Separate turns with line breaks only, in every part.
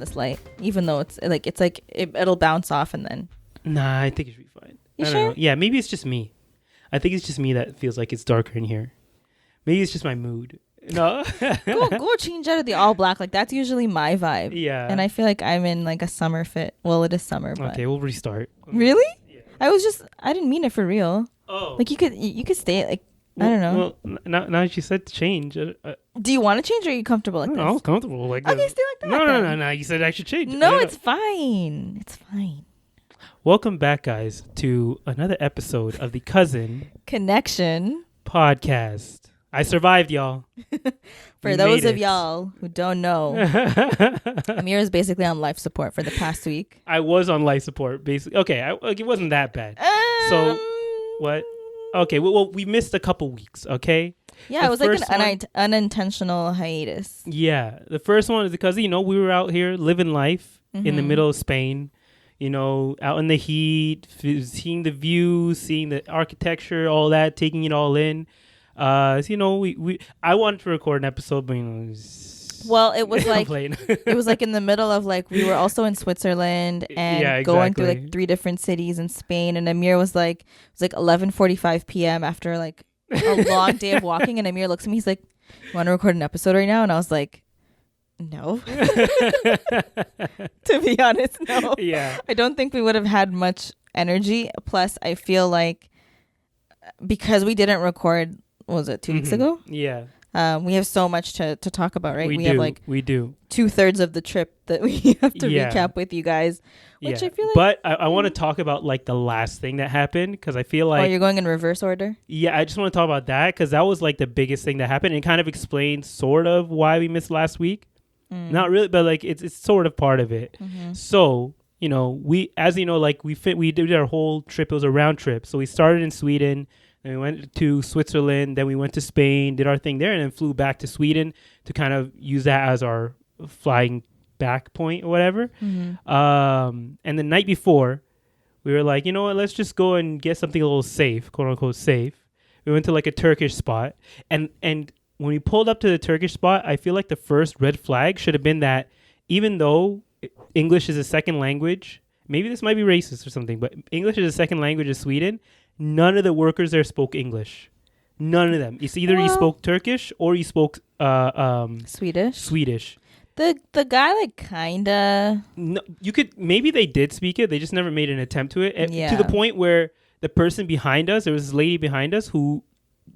this light, even though it'll bounce off and then.
Nah, I think it should be fine.
You
I
sure?
don't know. Yeah, maybe it's just me. I think it's just me that feels like it's darker in here. Maybe it's just my mood. No.
go change out of the all black. Like that's usually my vibe.
Yeah.
And I feel like I'm in like a summer fit. Well, it is summer, but
Okay, we'll restart.
really?
Yeah.
I didn't mean it for real.
Oh.
Like you could stay like I don't know.
Well, now that you said to change.
Do you want to change or are you comfortable like this?
I'm comfortable like
Okay,
this.
stay like that.
No. You said I should change.
No, it's fine. It's fine.
Welcome back, guys, to another episode of the Cousin
Connection
podcast. I survived, y'all.
For
We
those
made
of
it.
y'all who don't know, Amir is basically on life support for the past week.
I was on life support, basically. Okay, it wasn't that bad. So, what? Okay, well, we missed a couple weeks, okay?
Yeah,
The
it was like
first
an unintentional hiatus.
Yeah, the first one is because, we were out here living life in the middle of Spain, out in the heat, seeing the views, seeing the architecture, all that, taking it all in. I wanted to record an episode, but
Well, it was like
playing.
it was like in the middle of like we were also in Switzerland and going through like 3 different cities in Spain, and Amir was like, it was like 11:45 p.m. after like a long day of walking, and Amir looks at me, he's like, "You want to record an episode right now?" And I was like, "No." To be honest, no.
Yeah.
I don't think we would have had much energy. Plus, I feel like because we didn't record, what was it 2 weeks ago?
Yeah.
We have so much to talk about, right?
We
have
do.
like
We do.
2/3 of the trip that we have to recap with you guys, which I feel like.
But I want to talk about like the last thing that happened, because I feel like.
Oh, you're going in reverse order?
Yeah, I just want to talk about that because that was like the biggest thing that happened. It kind of explains sort of why we missed last week. Not really, but like it's sort of part of it. So, we, as you know, like we did our whole trip. It was a round trip. So we started in Sweden, then we went to Switzerland, then we went to Spain, did our thing there, and then flew back to Sweden to kind of use that as our flying back point or whatever. And the night before, we were like, you know what, let's just go and get something a little safe, quote unquote safe. We went to like a Turkish spot, and when we pulled up to the Turkish spot, I feel like the first red flag should have been that even though English is a second language, maybe this might be racist or something, but English is a second language in Sweden, none of the workers there spoke English. None of them. It's either you spoke Turkish or you spoke Swedish.
The guy like kinda.
No, maybe they did speak it. They just never made an attempt to it. To the point where the person behind us, there was this lady behind us who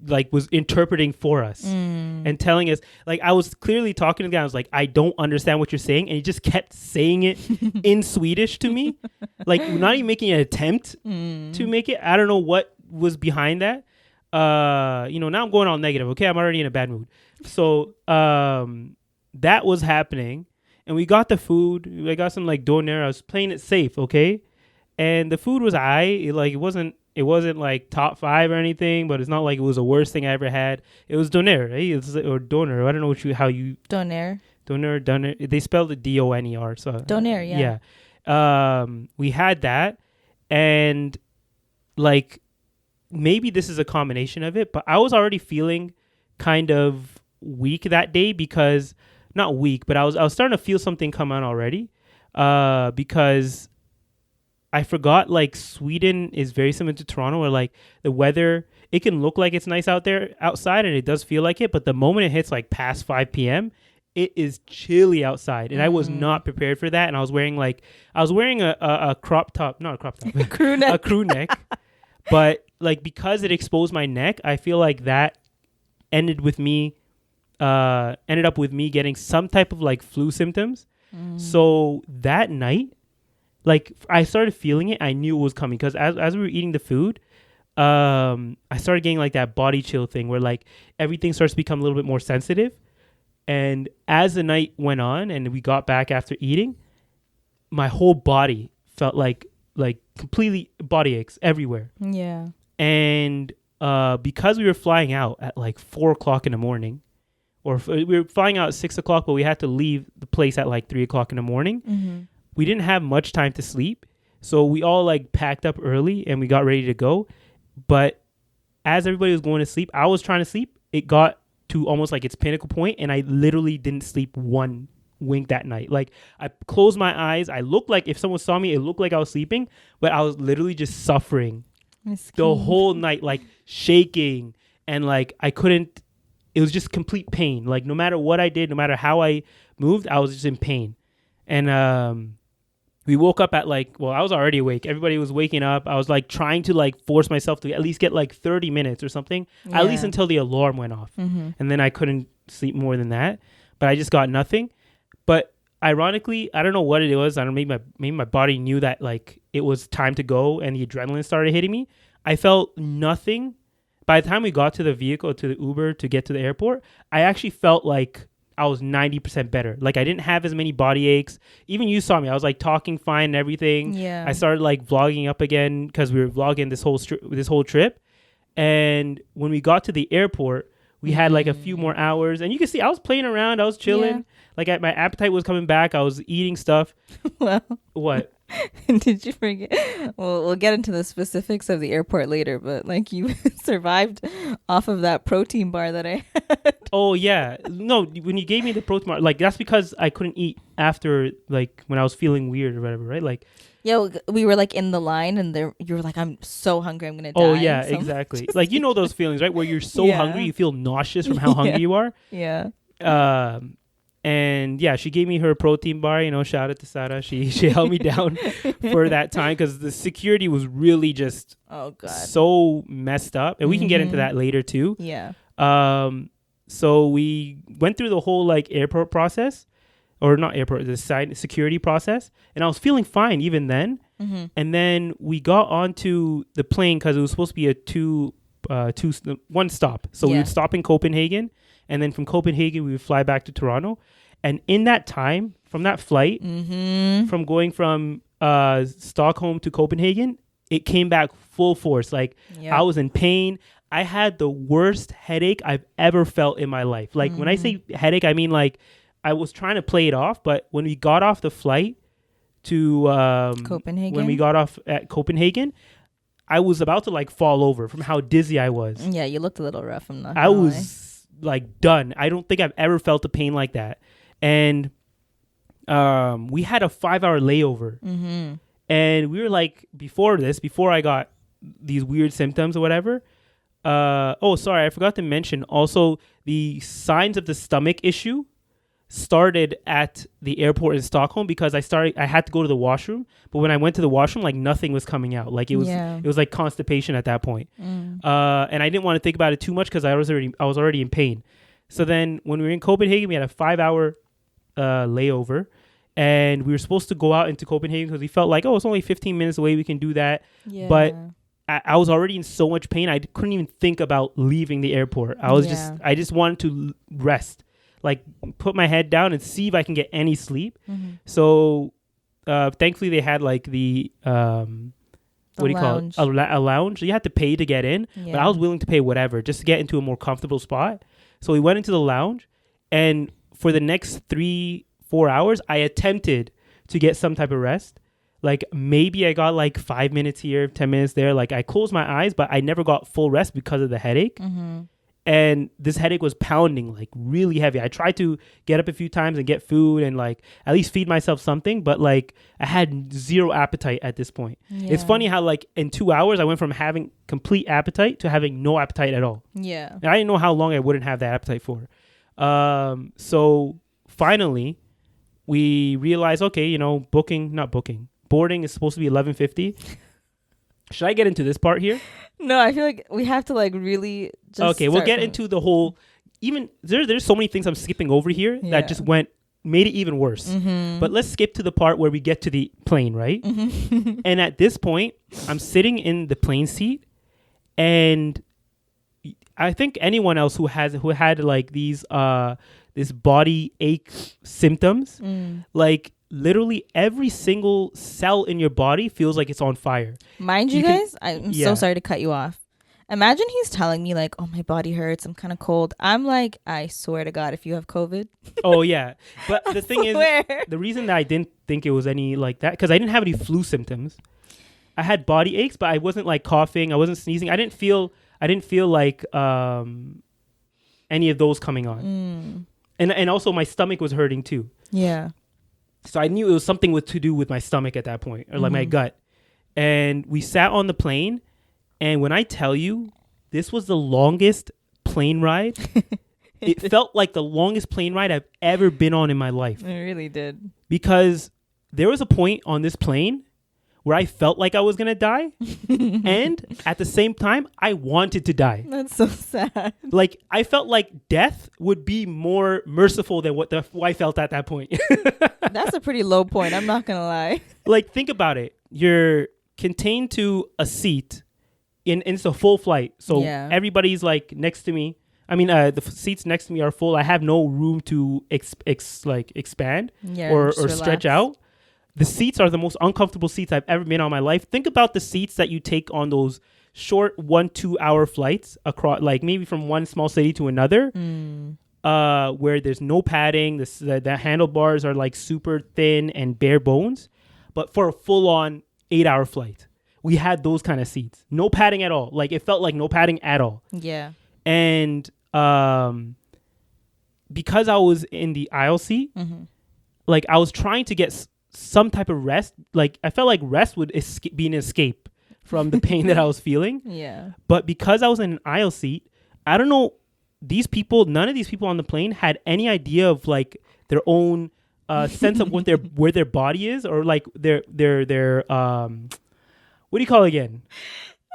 like was interpreting for us and telling us, like, I was clearly talking to the guy. I was like, I don't understand what you're saying. And he just kept saying it in Swedish to me, like not even making an attempt to make it. I don't know what was behind that. Now I'm going all negative. Okay. I'm already in a bad mood. So, that was happening, and we got the food. I got some like doner. I was playing it safe. Okay. And the food was it wasn't like top 5 or anything, but it's not like it was the worst thing I ever had. It was doner, right? Or doner. I don't know how you
Doner.
They spelled it DONER. So
Doner, yeah.
We had that, and like maybe this is a combination of it, but I was already feeling kind of weak that day because not weak, but I was starting to feel something come on already, because I forgot like Sweden is very similar to Toronto, where like the weather, it can look like it's nice outside, and it does feel like it, but the moment it hits like past 5 p.m., it is chilly outside, and I was not prepared for that. And I was wearing a crop top, not a crop top, a crew neck, but like because it exposed my neck, I feel like that ended up with me getting some type of like flu symptoms. So that night, like I started feeling it. I knew it was coming because as we were eating the food, I started getting like that body chill thing where like everything starts to become a little bit more sensitive. And as the night went on and we got back after eating, my whole body felt like completely body aches everywhere.
Yeah.
And because we were flying out at like 4 o'clock in the morning, or we were flying out at 6 o'clock, but we had to leave the place at like 3 o'clock in the morning. We didn't have much time to sleep. So we all like packed up early and we got ready to go. But as everybody was going to sleep, I was trying to sleep. It got to almost like its pinnacle point, and I literally didn't sleep one wink that night. Like I closed my eyes. I looked like if someone saw me, it looked like I was sleeping, but I was literally just suffering the whole night, like shaking, and like I couldn't. It was just complete pain. Like no matter what I did, no matter how I moved, I was just in pain. And we woke up at I was already awake. Everybody was waking up. I was like trying to like force myself to at least get like 30 minutes or something, at least until the alarm went off. And then I couldn't sleep more than that, but I just got nothing. But ironically, I don't know what it was. I don't know, maybe my body knew that like it was time to go and the adrenaline started hitting me. I felt nothing. By the time we got to the vehicle, to the Uber to get to the airport, I actually felt like I was 90% better. Like I didn't have as many body aches. Even you saw me. I was like talking fine and everything.
Yeah.
I started like vlogging up again because we were vlogging this whole trip. And when we got to the airport, we had like a few more hours. And you can see I was playing around. I was chilling. Like my appetite was coming back. I was eating stuff.
Well,
what?
Did you forget? Well, we'll get into the specifics of the airport later, but like you survived off of that protein bar that I had.
Oh yeah. No, when you gave me the protein bar, like that's because I couldn't eat after like when I was feeling weird or whatever, right? Like
yeah, we were like in the line and you were like, I'm so hungry, I'm gonna die.
Oh yeah, exactly. Like you know those feelings, right? Where you're so hungry, you feel nauseous from how hungry you are.
Yeah.
And yeah, she gave me her protein bar. You know, shout out to Sarah. She held me down for that time because the security was really just so messed up, and we can get into that later too.
Yeah.
So we went through the whole like airport process, or not airport, the security process, and I was feeling fine even then. And then we got onto the plane because it was supposed to be one stop. So we would stop in Copenhagen, and then from Copenhagen we would fly back to Toronto. And in that time, from that flight, from going from Stockholm to Copenhagen, it came back full force. Like I was in pain. I had the worst headache I've ever felt in my life. Like when I say headache, I mean like I was trying to play it off, but when we got off the flight to
Copenhagen,
when we got off at Copenhagen, I was about to like fall over from how dizzy I was.
Yeah, you looked a little rough.
I was like done. I don't think I've ever felt the pain like that. And we had a 5-hour layover. And we were like, before I got these weird symptoms or whatever. Sorry, I forgot to mention also the signs of the stomach issue started at the airport in Stockholm because I had to go to the washroom, but when I went to the washroom, like nothing was coming out. Like it was like constipation at that point. And I didn't want to think about it too much because I was already in pain. So then when we were in Copenhagen, we had a 5-hour layover, and we were supposed to go out into Copenhagen because we felt like, it's only 15 minutes away, we can do that. But I was already in so much pain, I couldn't even think about leaving the airport. I just wanted to rest, like put my head down and see if I can get any sleep. So thankfully they had like the what do you call it? A lounge. You had to pay to get in, but I was willing to pay whatever just to get into a more comfortable spot. So we went into the lounge, and for the next 3-4 hours, I attempted to get some type of rest. Like maybe I got like 5 minutes here, 10 minutes there. Like I closed my eyes, but I never got full rest because of the headache. And this headache was pounding like really heavy. I tried to get up a few times and get food and like at least feed myself something, but like I had zero appetite at this point. It's funny how like in 2 hours I went from having complete appetite to having no appetite at all. And I didn't know how long I wouldn't have that appetite for. So finally we realized, okay, you know, boarding is supposed to be 11:50. Should I get into this part here?
No, I feel like we have to like really just
okay, we'll get into the whole, even there's so many things I'm skipping over here that just made it even worse. But let's skip to the part where we get to the plane, right? And at this point, I'm sitting in the plane seat, and I think anyone else who had like these this body ache symptoms, like literally every single cell in your body feels like it's on fire.
Mind you guys, I'm so sorry to cut you off. Imagine he's telling me like, oh, my body hurts, I'm kind of cold. I'm like, I swear to God, if you have COVID.
Oh yeah. But the thing is, the reason that I didn't think it was any like that, because I didn't have any flu symptoms. I had body aches, but I wasn't like coughing, I wasn't sneezing. I didn't feel like any of those coming on. And also my stomach was hurting too.
Yeah.
So I knew it was something to do with my stomach at that point, or like my gut. And we sat on the plane, and when I tell you, this was the longest plane ride. It felt like the longest plane ride I've ever been on in my life.
It really did.
Because there was a point on this plane where I felt like I was going to die. And at the same time, I wanted to die.
That's so sad.
Like, I felt like death would be more merciful than what I felt at that point.
That's a pretty low point. I'm not going to lie.
Like, think about it. You're contained to a seat and it's a full flight. So everybody's like next to me. I mean, the seats next to me are full. I have no room to expand or stretch out. The seats are the most uncomfortable seats I've ever been on in my life. Think about the seats that you take on those short 1-2 hour flights across, like maybe from one small city to another, where there's no padding. The handlebars are like super thin and bare bones. But for a full on 8-hour flight, we had those kind of seats. No padding at all. Like, it felt like no padding at all.
Yeah.
And because I was in the aisle seat, like I was trying to get some type of rest. Like, I felt like rest would be an escape from the pain that I was feeling.
Yeah.
But because I was in an aisle seat, I don't know, none of these people on the plane had any idea of like their own sense of where their body is, or like their what do you call it again?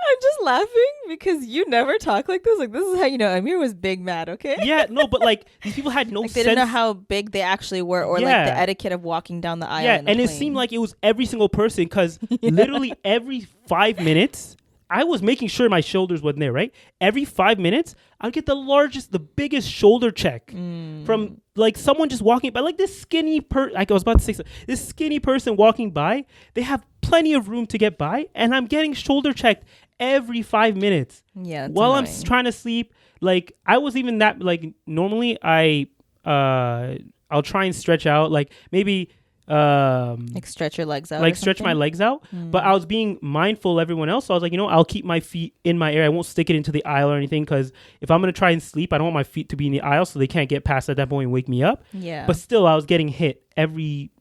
I'm just laughing because you never talk like this. Like, this is how you know Amir was big mad, okay?
Yeah, no, but like these people had no
like,
sense.
They didn't know how big they actually were, or like the etiquette of walking down the aisle.
Yeah, and it seemed like it was every single person, because literally every 5 minutes, I was making sure my shoulders wasn't there, right? Every 5 minutes, I'd get the biggest shoulder check from like someone just walking by, like this skinny like I was about to say, this skinny person walking by. They have plenty of room to get by, and I'm getting shoulder checked every 5 minutes.
Yeah,
while
annoying.
I'm trying to sleep. Like, I was even that, like, normally I'll try and stretch out, like maybe
like stretch your legs out,
like stretch my legs out, but I was being mindful of everyone else, so I was like, I'll keep my feet in my air. I won't stick it into the aisle or anything, because if I'm gonna try and sleep, I don't want my feet to be in the aisle so they can't get past at that point and wake me up.
Yeah,
but still, I was getting hit every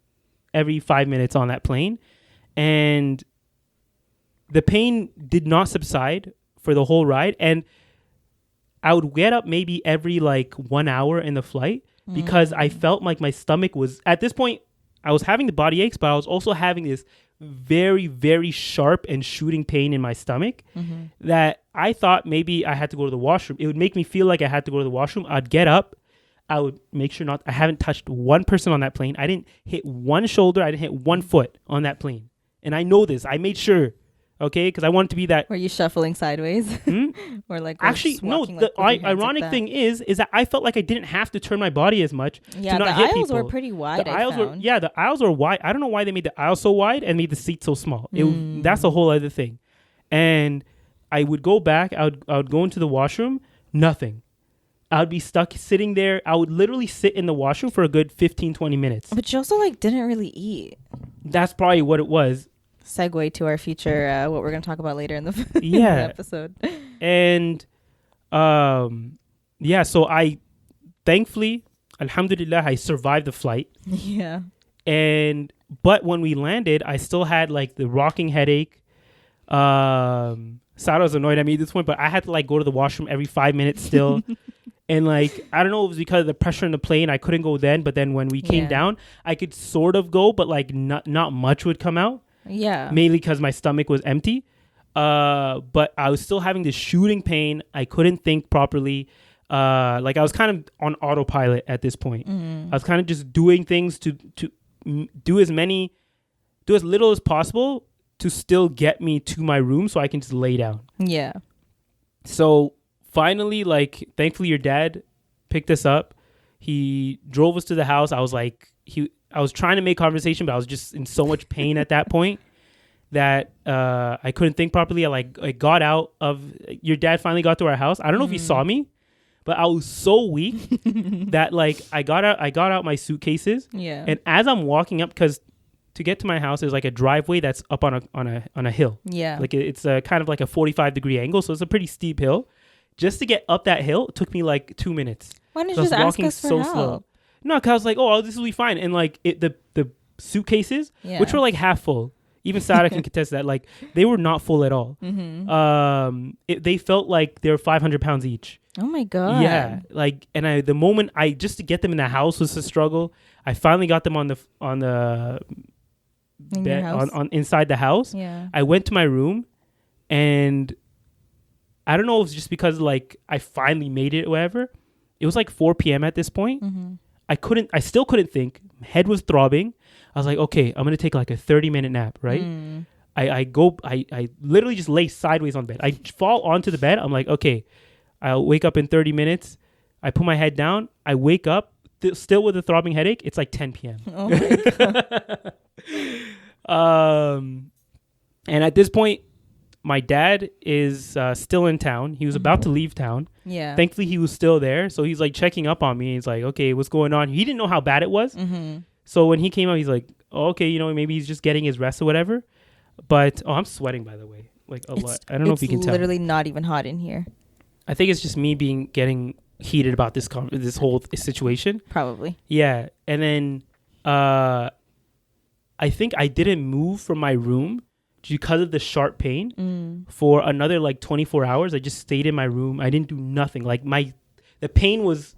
5 minutes on that plane, and the pain did not subside for the whole ride. And I would get up maybe every like 1 hour in the flight, because I felt like my stomach was, at this point, I was having the body aches, but I was also having this very, very sharp and shooting pain in my stomach that I thought maybe I had to go to the washroom. It would make me feel like I had to go to the washroom. I'd get up. I would make sure I haven't touched one person on that plane. I didn't hit one shoulder. I didn't hit one foot on that plane. And I know this. I made sure. Okay, because I wanted to be that.
Were you shuffling sideways? Or like
actually no? The ironic thing is that I felt like I didn't have to turn my body as much.
Yeah,
to not
the
hit
aisles
people.
were pretty wide.
The aisles were wide. I don't know why they made the aisle so wide and made the seat so small. That's a whole other thing. And I would go back. I would go into the washroom. Nothing. I would be stuck sitting there. I would literally sit in the washroom for a good 15-20 minutes.
But you also like didn't really eat.
That's probably what it was.
Segue to our future, what we're going to talk about later in the, in the episode.
And so I thankfully, alhamdulillah, I survived the flight.
Yeah.
But when we landed, I still had like the rocking headache. Sarah was annoyed at me at this point, but I had to like go to the washroom every 5 minutes still. And like, I don't know, it was because of the pressure in the plane. I couldn't go then, but then when we came down, I could sort of go, but like not much would come out.
Yeah.
Mainly because my stomach was empty. But I was still having this shooting pain. I couldn't think properly. Like, I was kind of on autopilot at this point. I was kind of just doing things to do as little as possible to still get me to my room so I can just lay down. Yeah. So finally, like, thankfully your dad picked us up. He drove us to the house. I was like, I was trying to make conversation, but I was just in so much pain at that point that I couldn't think properly. I got out of. Your dad finally got to our house. I don't know if he saw me, but I was so weak that like I got out my suitcases. Yeah. And as I'm walking up, because to get to my house is like a driveway that's up on a hill. Yeah. Like it's a kind of like a 45-degree angle, so it's a pretty steep hill. Just to get up that hill, it took me like 2 minutes.
Why didn't you just ask us for help?
Slow. No, because I was like, oh, this will be fine. And like the suitcases, which were like half full. Even Sarah can contest that. Like they were not full at all. They felt like they were 500 pounds each.
Oh my God.
Yeah. Like, and the moment just to get them in the house was a struggle. I finally got them on the bed, on inside the house.
Yeah. I
went to my room, and I don't know if it was just because like I finally made it or whatever. It was like 4 p.m. at this point. I still couldn't think. Head was throbbing. I was like, okay, I'm going to take like a 30-minute nap, right? I literally just lay sideways on the bed. I fall onto the bed. I'm like, okay, I'll wake up in 30 minutes. I put my head down. I wake up still with a throbbing headache. It's like 10 p.m.
Oh my
God. And at this point, my dad is still in town. He was about to leave town.
Yeah.
Thankfully, he was still there. So he's like checking up on me. He's like, okay, what's going on? He didn't know how bad it was. So when he came out, he's like, oh, okay, maybe he's just getting his rest or whatever. But, I'm sweating, by the way. Like a lot. I don't know if you can tell.
It's literally not even hot in here.
I think it's just me getting heated about this whole situation.
Probably.
Yeah. And then I think I didn't move from my room because of the sharp pain for another like 24 hours. I just stayed in my room. I didn't do nothing. Like the pain was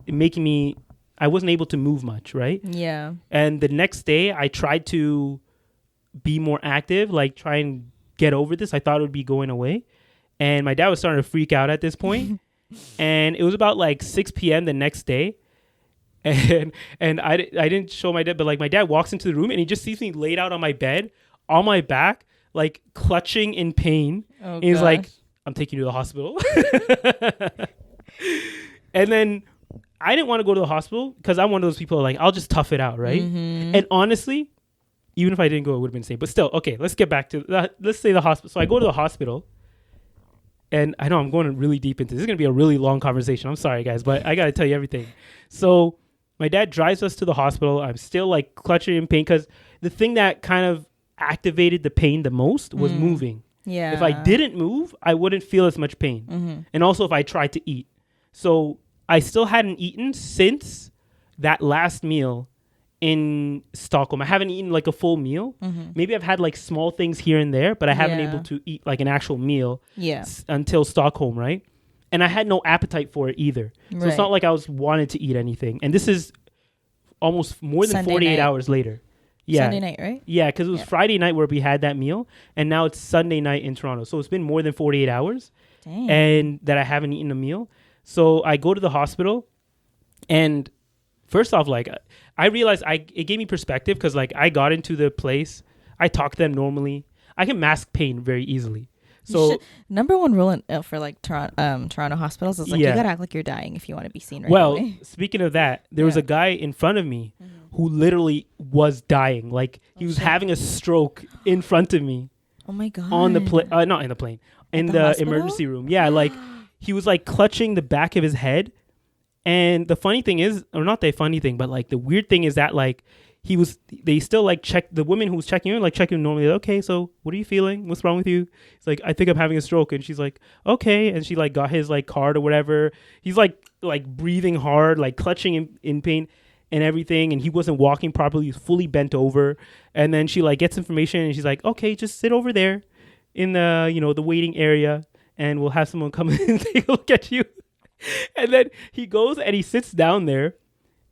making me, I wasn't able to move much, right?
Yeah.
And the next day I tried to be more active, like try and get over this. I thought it would be going away. And my dad was starting to freak out at this point. And it was about like 6 p.m. the next day. And I didn't show my dad, but like my dad walks into the room and he just sees me laid out on my bed, on my back, like clutching in pain. Oh, and he's like, I'm taking you to the hospital. And then I didn't want to go to the hospital because I'm one of those people who are like, I'll just tough it out, right? And honestly, even if I didn't go, it would have been the same. But still, okay, let's get back to let's say the hospital. So I go to the hospital. And I know I'm going really deep into this. This is going to be a really long conversation. I'm sorry, guys, but I got to tell you everything. So my dad drives us to the hospital. I'm still like clutching in pain because the thing that kind of activated the pain the most was moving.
Yeah.
If I didn't move, I wouldn't feel as much pain. And also if I tried to eat. So I still hadn't eaten since that last meal in Stockholm. I haven't eaten like a full meal. Maybe I've had like small things here and there, but I haven't been able to eat like an actual meal until Stockholm, right? And I had no appetite for it either. So it's not like I was wanted to eat anything. And this is almost more than Sunday 48 night. Hours later. Yeah.
Sunday night, right?
Yeah, because it was Friday night where we had that meal, and now it's Sunday night in Toronto. So it's been more than 48 hours.
Dang.
And that I haven't eaten a meal. So I go to the hospital, and first off, like I realized it gave me perspective because like I got into the place, I talked to them normally. I can mask pain very easily. So
number one rule for like Toronto hospitals is like you gotta act like you're dying if you want to be seen right away.
Well, speaking of that, there was a guy in front of me who literally was dying. Like he was having a stroke in front of me.
Oh my God.
On the plane, not in the plane, in the emergency room. Yeah, like he was like clutching the back of his head. And the funny thing is, or not the funny thing, but like the weird thing is that like they still like check the woman who was checking him, like checking him normally. Like, okay, so what are you feeling? What's wrong with you? He's like, I think I'm having a stroke. And she's like, okay. And she like got his like card or whatever. He's like breathing hard, like clutching in pain and everything. And he wasn't walking properly. He's fully bent over. And then she like gets information and she's like, okay, just sit over there in the, the waiting area and we'll have someone come in and take a look at you. And then he goes and he sits down there,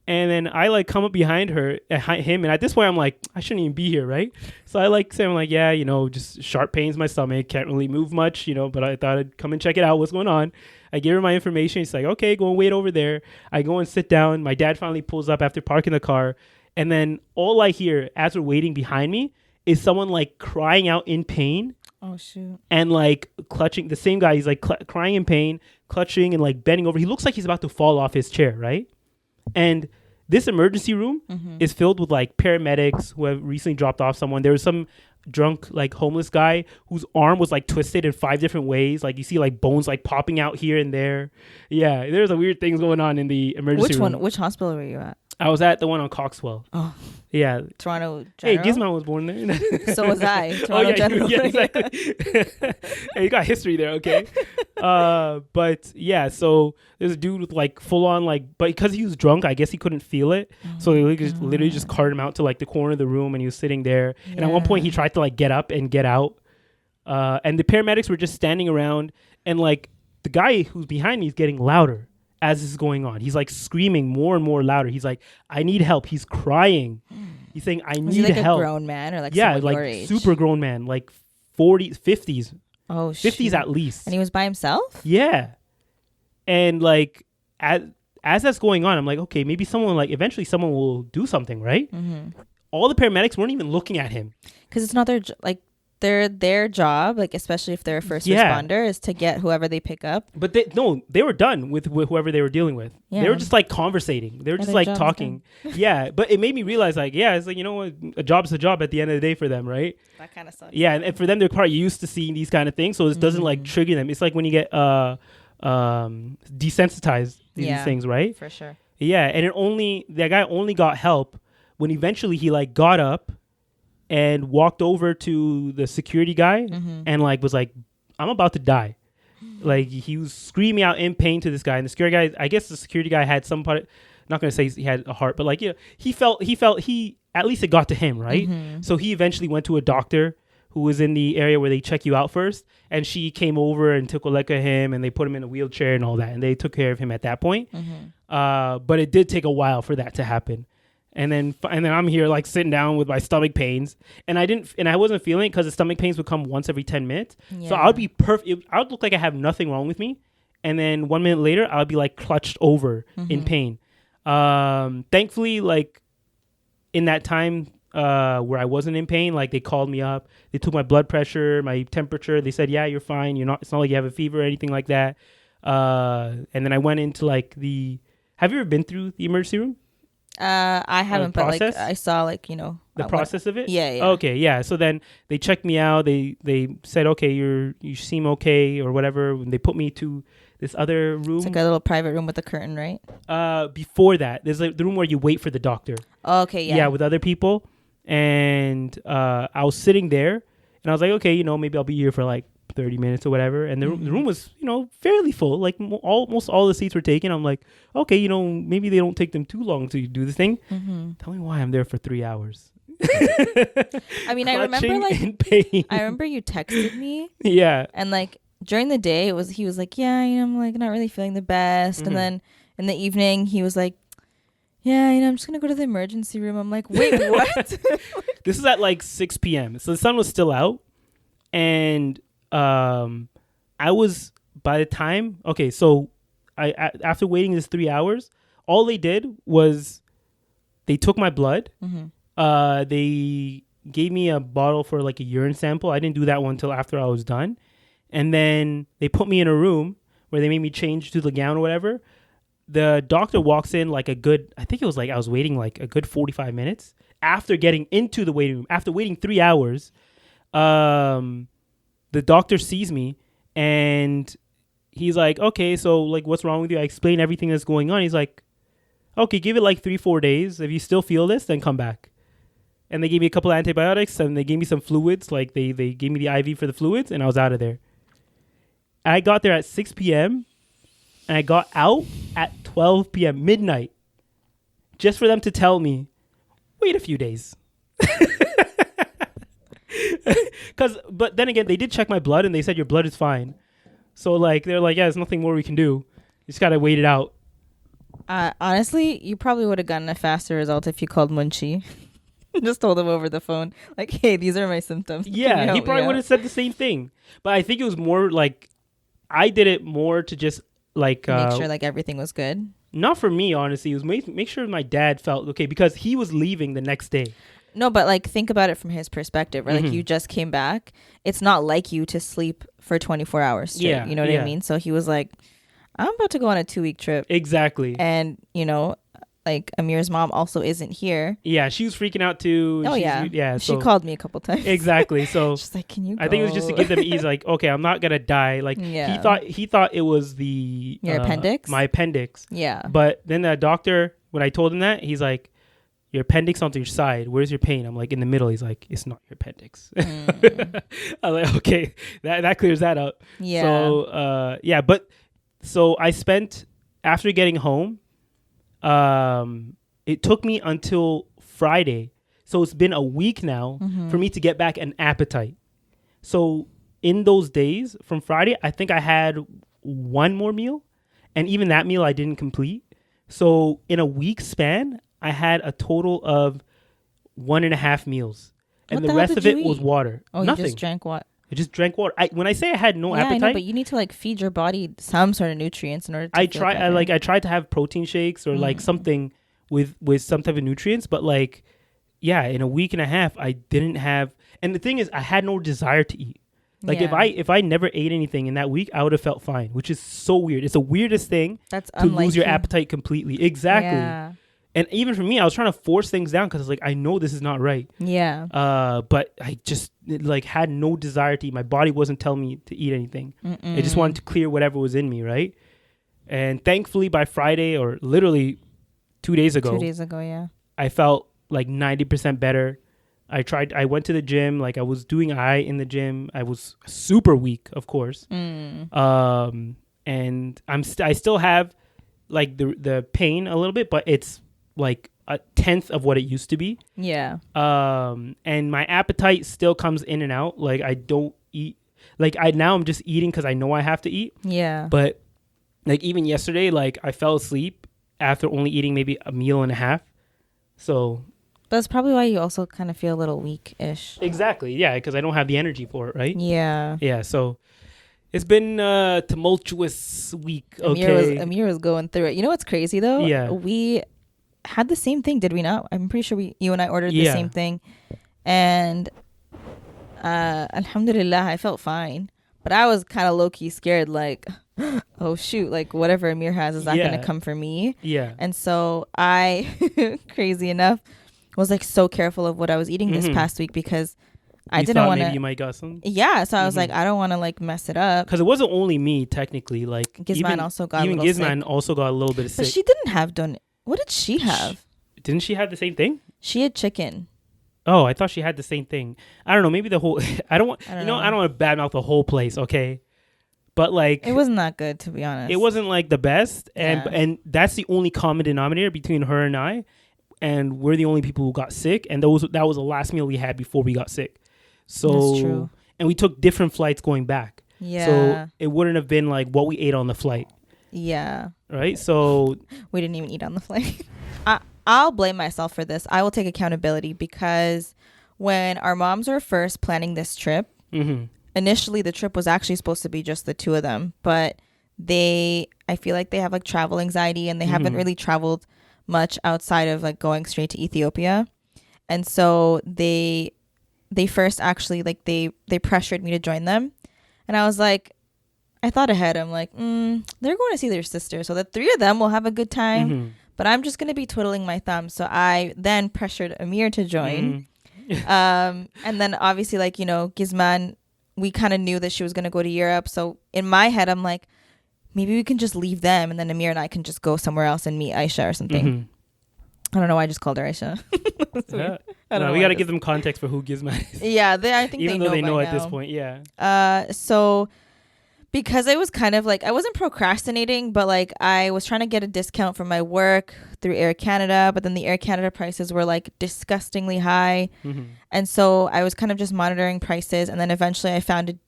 and then I like come up behind him, and at this point I'm like, I shouldn't even be here, right? So I like say, I'm like, yeah, just sharp pains in my stomach, can't really move much, but I thought I'd come and check it out, what's going on. I give her my information. She's like, okay, go and wait over there. I go and sit down. My dad finally pulls up after parking the car, and then all I hear as we're waiting behind me is someone like crying out in pain.
Oh shoot.
And like clutching, the same guy, he's like crying in pain, clutching and like bending over. He looks like he's about to fall off his chair, right? And this emergency room is filled with like paramedics who have recently dropped off someone. There was some drunk like homeless guy whose arm was like twisted in 5 different ways. Like you see like bones like popping out here and there. Yeah, there's a weird things going on in the emergency room.
Which hospital were you at?
I was at the one on Coxwell.
Oh.
Yeah.
Toronto General?
Hey, Gizmo was born there.
So was I. Toronto General.
Yeah, exactly. Hey, you got history there, okay? But yeah, so there's a dude with like full on like, but because he was drunk, I guess he couldn't feel it. So they literally just carted him out to like the corner of the room, and he was sitting there. Yeah. And at one point he tried to like get up and get out. And the paramedics were just standing around, and like the guy who's behind me is getting louder as this is going on. He's like screaming more and more louder. He's like, I need help. He's crying. He's saying, I need
he like
help.
A grown man or like
like
age?
Super grown man, like 40s, 50s.
Oh,
50s
shoot.
at least.
And he was by himself?
Yeah. And like as that's going on, I'm like, okay, maybe eventually someone will do something, right? Mm-hmm. All the paramedics weren't even looking at him. Because
it's not their job, like especially if they're a first responder, is to get whoever they pick up.
But they were done with whoever they were dealing with. Yeah. They were just like conversating. They were just like talking. Yeah, but it made me realize like, yeah, it's like, you know what, a job's a job at the end of the day for them, right?
That kind of sucks.
Yeah, and for them, they're probably used to seeing these kind of things, so it doesn't like trigger them. It's like when you get desensitized to these things, right?
For sure.
Yeah, and that guy only got help when eventually he like got up and walked over to the security guy and like was like, I'm about to die. Like he was screaming out in pain to this guy, and the security guy, I guess the security guy had some part, not going to say he had a heart, but like, you know, he felt at least it got to him, right? So he eventually went to a doctor who was in the area where they check you out first, and she came over and took a look at him, and they put him in a wheelchair and all that, and they took care of him at that point. But it did take a while for that to happen. And then I'm here like sitting down with my stomach pains, and I wasn't feeling it because the stomach pains would come once every 10 minutes. Yeah. So I would be perfect. I would look like I have nothing wrong with me, and then 1 minute later I would be like clutched over in pain. Thankfully, like in that time where I wasn't in pain, like they called me up, they took my blood pressure, my temperature. They said, yeah, you're fine. It's not like you have a fever or anything like that. And then I went into like have you ever been through the emergency room?
I haven't, but like I saw like, you know,
the process of it.
Yeah.
Okay, yeah. So then they checked me out. They said, okay, you seem okay or whatever. And they put me to this other room.
It's like a little private room with a curtain, right?
Before that, there's like the room where you wait for the doctor.
Okay, yeah.
Yeah, with other people. And I was sitting there, and I was like, okay, you know, maybe I'll be here for like 30 minutes or whatever. And the room was, you know, fairly full. Like almost all the seats were taken. I'm like, okay, you know, maybe they don't take them too long to do this thing. Tell me why I'm there for 3 hours.
I mean, I remember like
in pain.
I remember you texted me.
Yeah.
And like during the day he was like, yeah, you know, I'm like not really feeling the best. And then in the evening he was like, yeah, you know, I'm just gonna go to the emergency room. I'm like, wait, what?
This is at like 6 p.m. So the sun was still out, and I was, by the time, okay, so after waiting this 3 hours, all they did was they took my blood. They gave me a bottle for like a urine sample. I didn't do that one until after I was done. And then they put me in a room where they made me change to the gown or whatever. The doctor walks in like I think it was like I was waiting like a good 45 minutes after getting into the waiting room. After waiting 3 hours, the doctor sees me and he's like, okay, so like, what's wrong with you? I explain everything that's going on. He's like, okay, give it like 3-4 days. If you still feel this, then come back. And they gave me a couple of antibiotics, and they gave me some fluids. Like they gave me the IV for the fluids, and I was out of there. I got there at 6 p.m. and I got out at 12 p.m. midnight, just for them to tell me, wait a few days. But then again, they did check my blood and they said your blood is fine. So like they're like, yeah, there's nothing more we can do. You just gotta wait it out.
Honestly, you probably would have gotten a faster result if you called Munchie. Just told him over the phone, like, hey, these are my symptoms.
Yeah, he probably would have said the same thing. But I think it was more like, I did it more to just like
make sure like everything was good.
Not for me, honestly. It was make sure my dad felt okay because he was leaving the next day.
No, but like think about it from his perspective, right? Like you just came back. It's not like you to sleep for 24 hours straight. Yeah, you know what I mean? So he was like, I'm about to go on a 2-week trip.
Exactly.
And, you know, like Amir's mom also isn't here.
Yeah, she was freaking out too.
Oh, yeah. She called me a couple times.
Exactly. So
she's like, can you go?
I think it was just to give them ease, like, okay, I'm not going to die. Like he thought it was
your appendix?
My appendix.
Yeah.
But then the doctor when I told him that, he's like, your appendix on your side. Where's your pain? I'm like, in the middle. He's like, it's not your appendix. I'm like, okay, that clears that up.
Yeah.
So, but so I spent, after getting home, it took me until Friday. So it's been a week now for me to get back an appetite. So in those days from Friday, I think I had one more meal. And even that meal I didn't complete. So in a week span, I had a total of 1.5 meals. And the rest of it was water.
Oh, nothing. You just drank what?
I just drank water. When I say I had no appetite,
I know, but you need to like feed your body some sort of nutrients in order to
I tried to have protein shakes or like something with some type of nutrients, but like in a week and a half I didn't have. And the thing is, I had no desire to eat. Like if I never ate anything in that week, I would have felt fine, which is so weird. It's the weirdest thing to lose your appetite completely. Exactly. Yeah. And even for me, I was trying to force things down because like I know this is not right.
Yeah.
But I just like had no desire to eat. My body wasn't telling me to eat anything. I just wanted to clear whatever was in me, right? And thankfully by Friday, or literally 2 days ago.
2 days ago, yeah.
I felt like 90% better. I went to the gym, like I was doing in the gym. I was super weak, of course. And I still have like the pain a little bit, but it's like 1/10 of what it used to be.
Yeah.
And my appetite still comes in and out. Like I don't eat, like now I'm just eating because I know I have to eat.
Yeah.
But like even yesterday, like I fell asleep after only eating maybe a meal and a half. So
that's probably why you also kind of feel a little weak-ish.
Exactly. Yeah, because I don't have the energy for it, right?
Yeah.
Yeah, so it's been a tumultuous week.
Amir was going through it. You know what's crazy, though?
Yeah.
We had the same thing, did we not? I'm pretty sure you and I ordered the same thing. And alhamdulillah, I felt fine. But I was kind of low-key scared, like, oh, shoot, like, whatever Amir has is not going to come for me.
Yeah.
And so I, crazy enough, was like so careful of what I was eating this past week because I didn't want to.
Maybe you might got some.
Yeah, so I was like, I don't want to like mess it up.
Because it wasn't only me technically. Like
Gizman also got
even
a little
Gizman
sick.
also got a little bit of sick.
But she didn't have done. What did she have?
Didn't she have the same thing?
She had chicken.
Oh, I thought she had the same thing. I don't know. Maybe the whole. I don't want to badmouth the whole place. Okay. But like
it wasn't that good, to be honest.
It wasn't like the best, and that's the only common denominator between her and I. And we're the only people who got sick, and that was the last meal we had before we got sick. So, that's true. And we took different flights going back.
Yeah.
So it wouldn't have been like what we ate on the flight.
Yeah.
Right. So
we didn't even eat on the flight. I'll blame myself for this. I will take accountability because when our moms were first planning this trip, initially the trip was actually supposed to be just the two of them, but I feel like they have like travel anxiety and they haven't really traveled much outside of like going straight to Ethiopia. And so they first actually like they pressured me to join them. And I was like, I thought ahead. I'm like, they're going to see their sister. So the three of them will have a good time, but I'm just going to be twiddling my thumbs. So I then pressured Amir to join. And then obviously like, Gizman, we kind of knew that she was going to go to Europe. So in my head, I'm like, maybe we can just leave them and then Amir and I can just go somewhere else and meet Aisha or something. I don't know why I just called her Aisha.
We got to give them context for who Gizman is.
Yeah, I think
even
though
they know
at
this point, yeah.
So because I was kind of like, I wasn't procrastinating, but like I was trying to get a discount from my work through Air Canada, but then the Air Canada prices were like disgustingly high. And so I was kind of just monitoring prices. And then eventually I found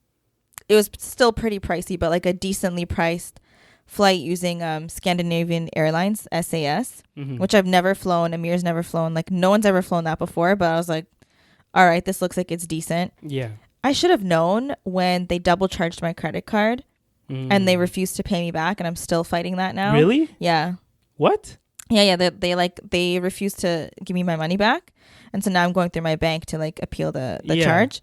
it was still pretty pricey, but like a decently priced flight using Scandinavian Airlines, SAS, which I've never flown. Amir's never flown. Like no one's ever flown that before, but I was like, all right, this looks like it's decent. Yeah. I should have known when they double charged my credit card and they refused to pay me back, and I'm still fighting that now.
Really?
Yeah.
What?
Yeah. They refused to give me my money back. And so now I'm going through my bank to like appeal the charge.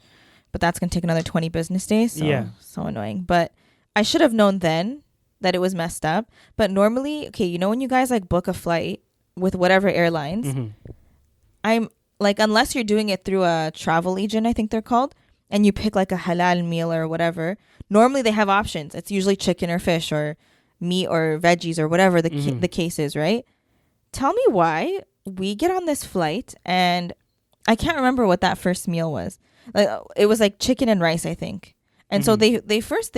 But that's going to take another 20 business days. So annoying. But I should have known then that it was messed up. But normally, okay, when you guys like book a flight with whatever airlines, I'm like, unless you're doing it through a travel agent, I think they're called, and you pick like a halal meal or whatever, normally they have options. It's usually chicken or fish or meat or veggies or whatever the case is, right? tell me why we get on this flight and I can't remember what that first meal was. Like it was like chicken and rice, I think. And so they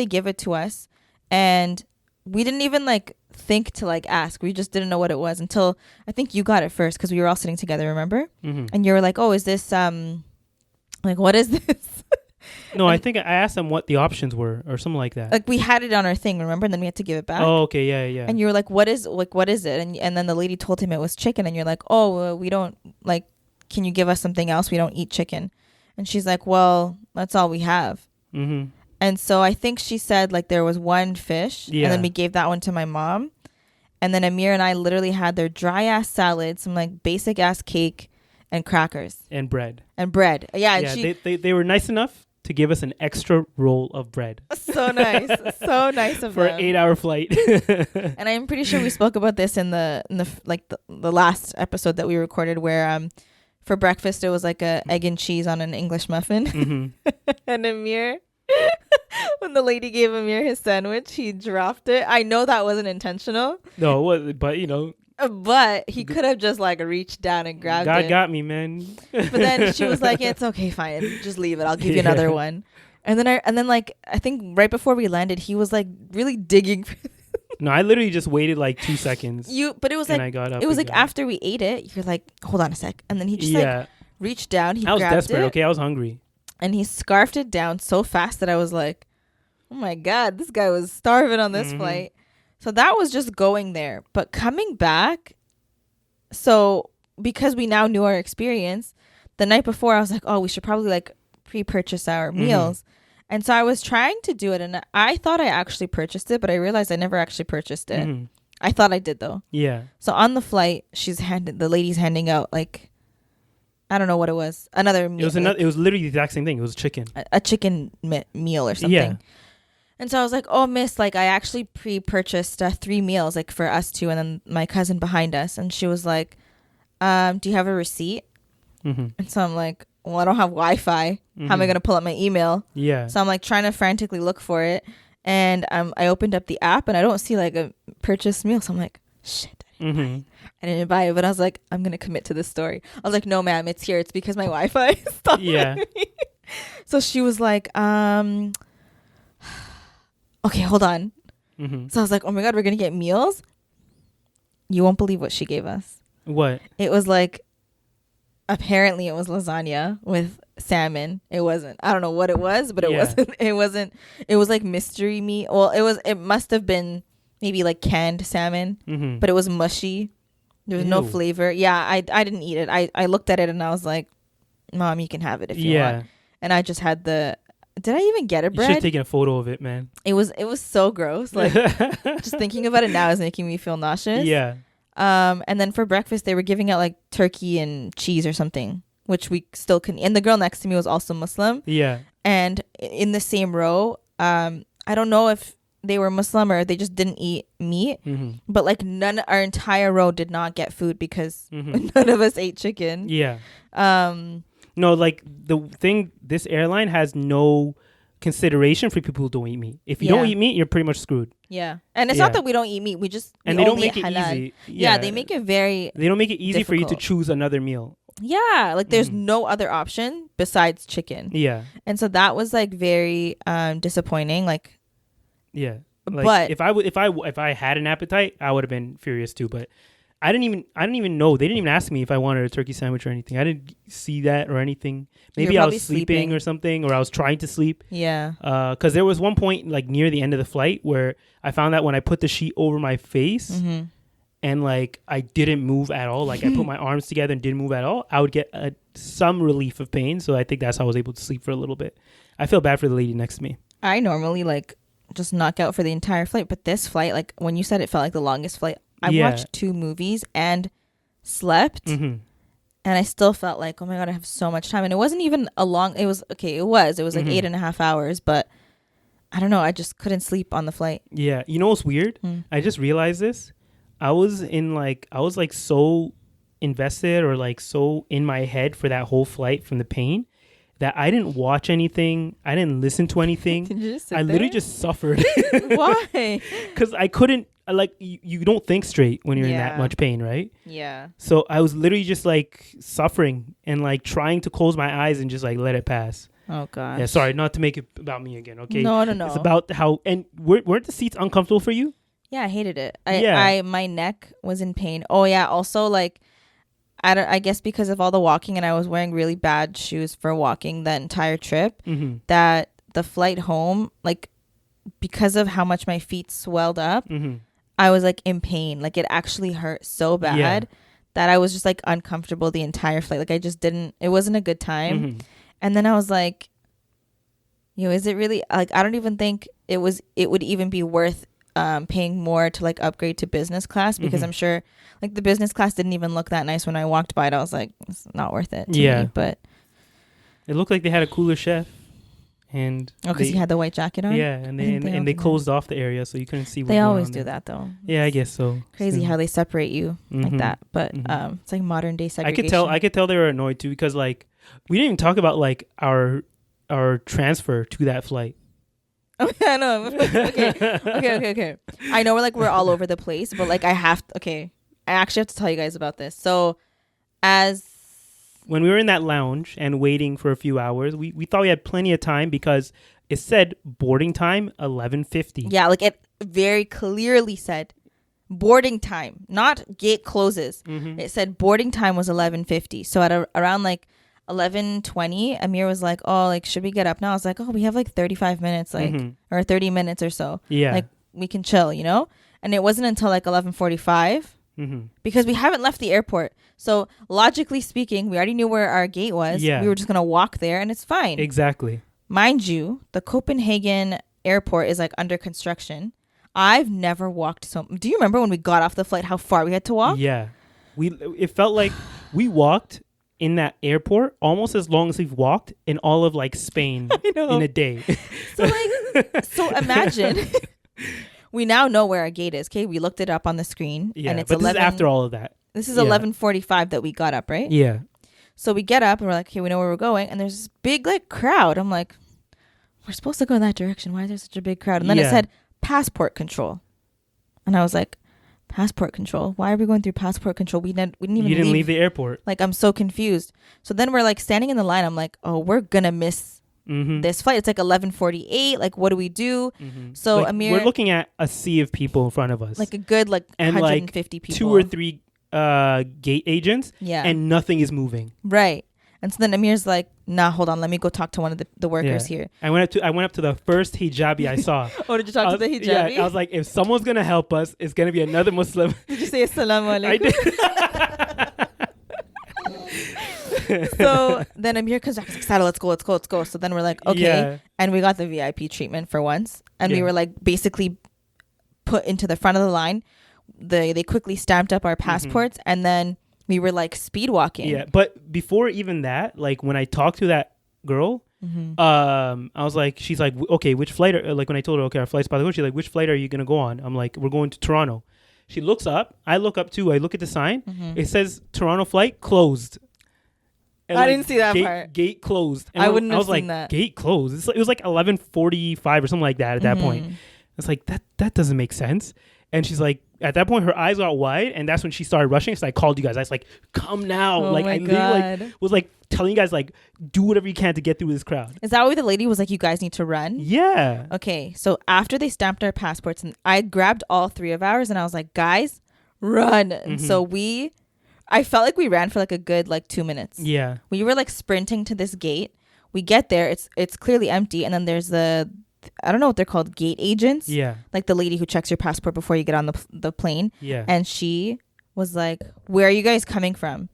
give it to us, and we didn't even like think to like ask. We just didn't know what it was until I think you got it first because we were all sitting together, remember? And you were like, "Oh, is this like what is this?"
No, I think I asked them what the options were or something like that.
Like we had it on our thing, remember? And then we had to give it back.
Oh, okay, yeah.
And you were like, what is it? And then the lady told him it was chicken, and you're like, "Oh, we don't like. Can you give us something else? We don't eat chicken." And she's like, "Well, that's all we have." And so I think she said like there was one fish, and then we gave that one to my mom, and then Amir and I literally had their dry ass salad, some like basic ass cake, and crackers
and bread.
Yeah,
and they were nice enough to give us an extra roll of bread.
So nice, so nice of
for
them.
an 8-hour flight.
And I'm pretty sure we spoke about this in the last episode that we recorded, where for breakfast it was like a egg and cheese on an English muffin, and Amir. When the lady gave Amir his sandwich, he dropped it. I know that wasn't intentional.
No, it wasn't, but you know.
But he could have just like reached down and grabbed it.
God got me, man.
But then she was like, "It's okay, fine. Just leave it. I'll give you another one." And then like I think right before we landed, he was like really digging.
No, I literally just waited like 2 seconds.
But it was like,
I got up.
It was like after we ate it, you're like, "Hold on a sec," and then he just like reached down. He grabbed it.
I was desperate. Okay, I was hungry.
And he scarfed it down so fast that I was like, "Oh my God, this guy was starving on this flight." So that was just going there. But coming back, so because we now knew our experience, the night before I was like, "Oh, we should probably like pre-purchase our meals." And so I was trying to do it, and I thought I actually purchased it, but I realized I never actually purchased it. I thought I did though.
Yeah.
So on the flight, the lady's handing out like, I don't know what it was. Another meal.
It was literally the exact same thing. It was chicken.
A chicken meal or something. Yeah. And so I was like, "Oh, miss, like I actually pre-purchased 3 meals like for us two, and then my cousin behind us." And she was like, "Do you have a receipt?" And so I'm like, "Well, I don't have Wi-Fi. How am I going to pull up my email?"
Yeah.
So I'm like trying to frantically look for it. And I opened up the app and I don't see like a purchased meal. So I'm like, shit. I didn't buy it, but I was like, I'm gonna commit to this story. I was like, "No, ma'am, it's here. It's because my Wi-Fi stopped." Yeah. So she was like, "Okay, hold on." So I was like, "Oh my God, we're gonna get meals." You won't believe what she gave us.
What?
It was like, apparently it was lasagna with salmon. It wasn't. I don't know what it was, but it wasn't. It wasn't. It was like mystery meat. Well, it must have been maybe like canned salmon, but it was mushy. There was no flavor. Yeah, I didn't eat it. I looked at it and I was like, "Mom, you can have it if you want." And I just had did I even get a bread?
You should have taken a photo of it, man.
It was so gross. Like just thinking about it now is making me feel nauseous.
Yeah.
And then for breakfast they were giving out like turkey and cheese or something, which we still couldn't. And the girl next to me was also Muslim. Yeah. And in the same row, I don't know if they were Muslim or they just didn't eat meat, but like our entire row did not get food because none of us ate chicken. Yeah.
No, like the thing, this airline has no consideration for people who don't eat meat. If you don't eat meat, you're pretty much screwed.
Yeah. And it's not that we don't eat meat. We
don't make it easy.
Yeah, they make it very
They don't make it easy difficult for you to choose another meal.
Yeah, like there's no other option besides chicken. Yeah. And so that was like very disappointing. Like,
yeah. Like, but if I had an appetite, I would have been furious too. But I didn't even know. They didn't even ask me if I wanted a turkey sandwich or anything. I didn't see that or anything. Maybe I was sleeping or something, or I was trying to sleep. Yeah. Because there was one point like near the end of the flight where I found that when I put the sheet over my face and like I didn't move at all, like I put my arms together and didn't move at all, I would get some relief of pain. So I think that's how I was able to sleep for a little bit. I feel bad for the lady next to me. I
normally like just knock out for the entire flight, but this flight, like when you said it felt like the longest flight, I watched 2 movies and slept, and I still felt like, oh my God, I have so much time. And it wasn't even a long. It was like 8.5 hours, but I don't know. I just couldn't sleep on the flight.
Yeah, you know what's weird? I just realized this. I was so invested or like so in my head for that whole flight from the pain that I didn't watch anything. I didn't listen to anything.
Did you just sit
I
there?
literally just suffered.
Why?
Because I couldn't, like, you don't think straight when you're in that much pain, right?
Yeah.
So I was literally just like suffering and like trying to close my eyes and just like let it pass.
Oh gosh.
Yeah, sorry, not to make it about me again, okay?
No.
It's about how, and weren't the seats uncomfortable for you?
Yeah, I hated it. My neck was in pain. Oh yeah, also like I guess because of all the walking and I was wearing really bad shoes for walking the entire trip, that the flight home, like because of how much my feet swelled up, I was like in pain. Like it actually hurt so bad that I was just like uncomfortable the entire flight. Like I just didn't, it wasn't a good time. And then I was like, is it really, like, I don't even think it would even be worth paying more to like upgrade to business class, because I'm sure like the business class didn't even look that nice when I walked by it. I was like, it's not worth it to me. But
it looked like they had a cooler chef. And
because he had the white jacket on.
Yeah, and they closed off the area so you couldn't see.
They always do that though.
Yeah, I guess so.
Crazy how they separate you like that, but it's like modern day segregation.
I could tell they were annoyed too, because like we didn't even talk about like our transfer to that flight.
I know. Okay. I know we're all over the place, but like I actually have to tell you guys about this. So
when we were in that lounge and waiting for a few hours, we thought we had plenty of time because it said boarding time 11:50.
Yeah, like it very clearly said boarding time, not gate closes. It said boarding time was 11:50. So at around like 11:20, Amir was like, "Oh, like should we get up now?" I was like, "Oh, we have like 35 minutes, like or 30 minutes or so.
Yeah,
like we can chill, you know." And it wasn't until like 11:45. Because we haven't left the airport. So logically speaking, we already knew where our gate was.
Yeah.
We were just going to walk there and it's fine.
Exactly.
Mind you, the Copenhagen airport is like under construction. I've never walked so... Do you remember when we got off the flight, how far we had to walk?
Yeah. It felt like we walked in that airport almost as long as we've walked in all of like Spain in a day.
So imagine... We now know where our gate is. Okay, we looked it up on the screen.
Yeah,
and it's
but 11, this is after all of that.
This is 11:45 that we got up, right?
Yeah.
So we get up and we're like, okay, we know where we're going. And there's this big like crowd. I'm like, we're supposed to go in that direction. Why is there such a big crowd? And then it said passport control. And I was like, passport control? Why are we going through passport control? We didn't even
leave the airport.
Like, I'm so confused. So then we're like standing in the line. I'm like, oh, we're going to miss this flight. It's like 11:48. Like, what do we do? So
like,
Amir,
we're looking at a sea of people in front of us, like
a good like
and
150
like
people,
2 or 3 gate agents, and nothing is moving.
Right. And so then Amir's like, nah, hold on, let me go talk to one of the workers here.
I went up to the first hijabi I saw.
Oh, did you talk to the hijabi?
Yeah, I was like, if someone's gonna help us, it's gonna be another Muslim.
Did you say assalamu alaikum?
I did.
So then Amir comes back, he's like, Sada, let's go. So then we're like, okay. And we got the VIP treatment for once. And we were like basically put into the front of the line. They quickly stamped up our passports and then we were like speed walking.
Yeah, but before even that, like when I talked to that girl, I was like, she's like, okay, which flight are, like when I told her, okay, our flight's by the way, she's like, which flight are you going to go on? I'm like, we're going to Toronto. She looks up. I look up too. I look at the sign. It says Toronto flight closed. And
I didn't see that part.
Gate closed. And
I wouldn't have seen
like,
that.
Gate closed. It was like 11:45 or something like that at that point. It's like, that doesn't make sense. And she's like, at that point, her eyes got wide, and that's when she started rushing. So I called you guys. I was like, come now.
Oh
like,
my
I literally like, was like telling you guys, like, do whatever you can to get through this crowd.
Is that why the lady was like, you guys need to run?
Yeah.
Okay. So after they stamped our passports, and I grabbed all 3 of ours, and I was like, guys, run. And so I felt like we ran for like a good like 2 minutes. Yeah. We were like sprinting to this gate. We get there. It's clearly empty. And then there's I don't know what they're called, gate agents. Yeah. Like the lady who checks your passport before you get on the plane. Yeah. And she was like, where are you guys coming from?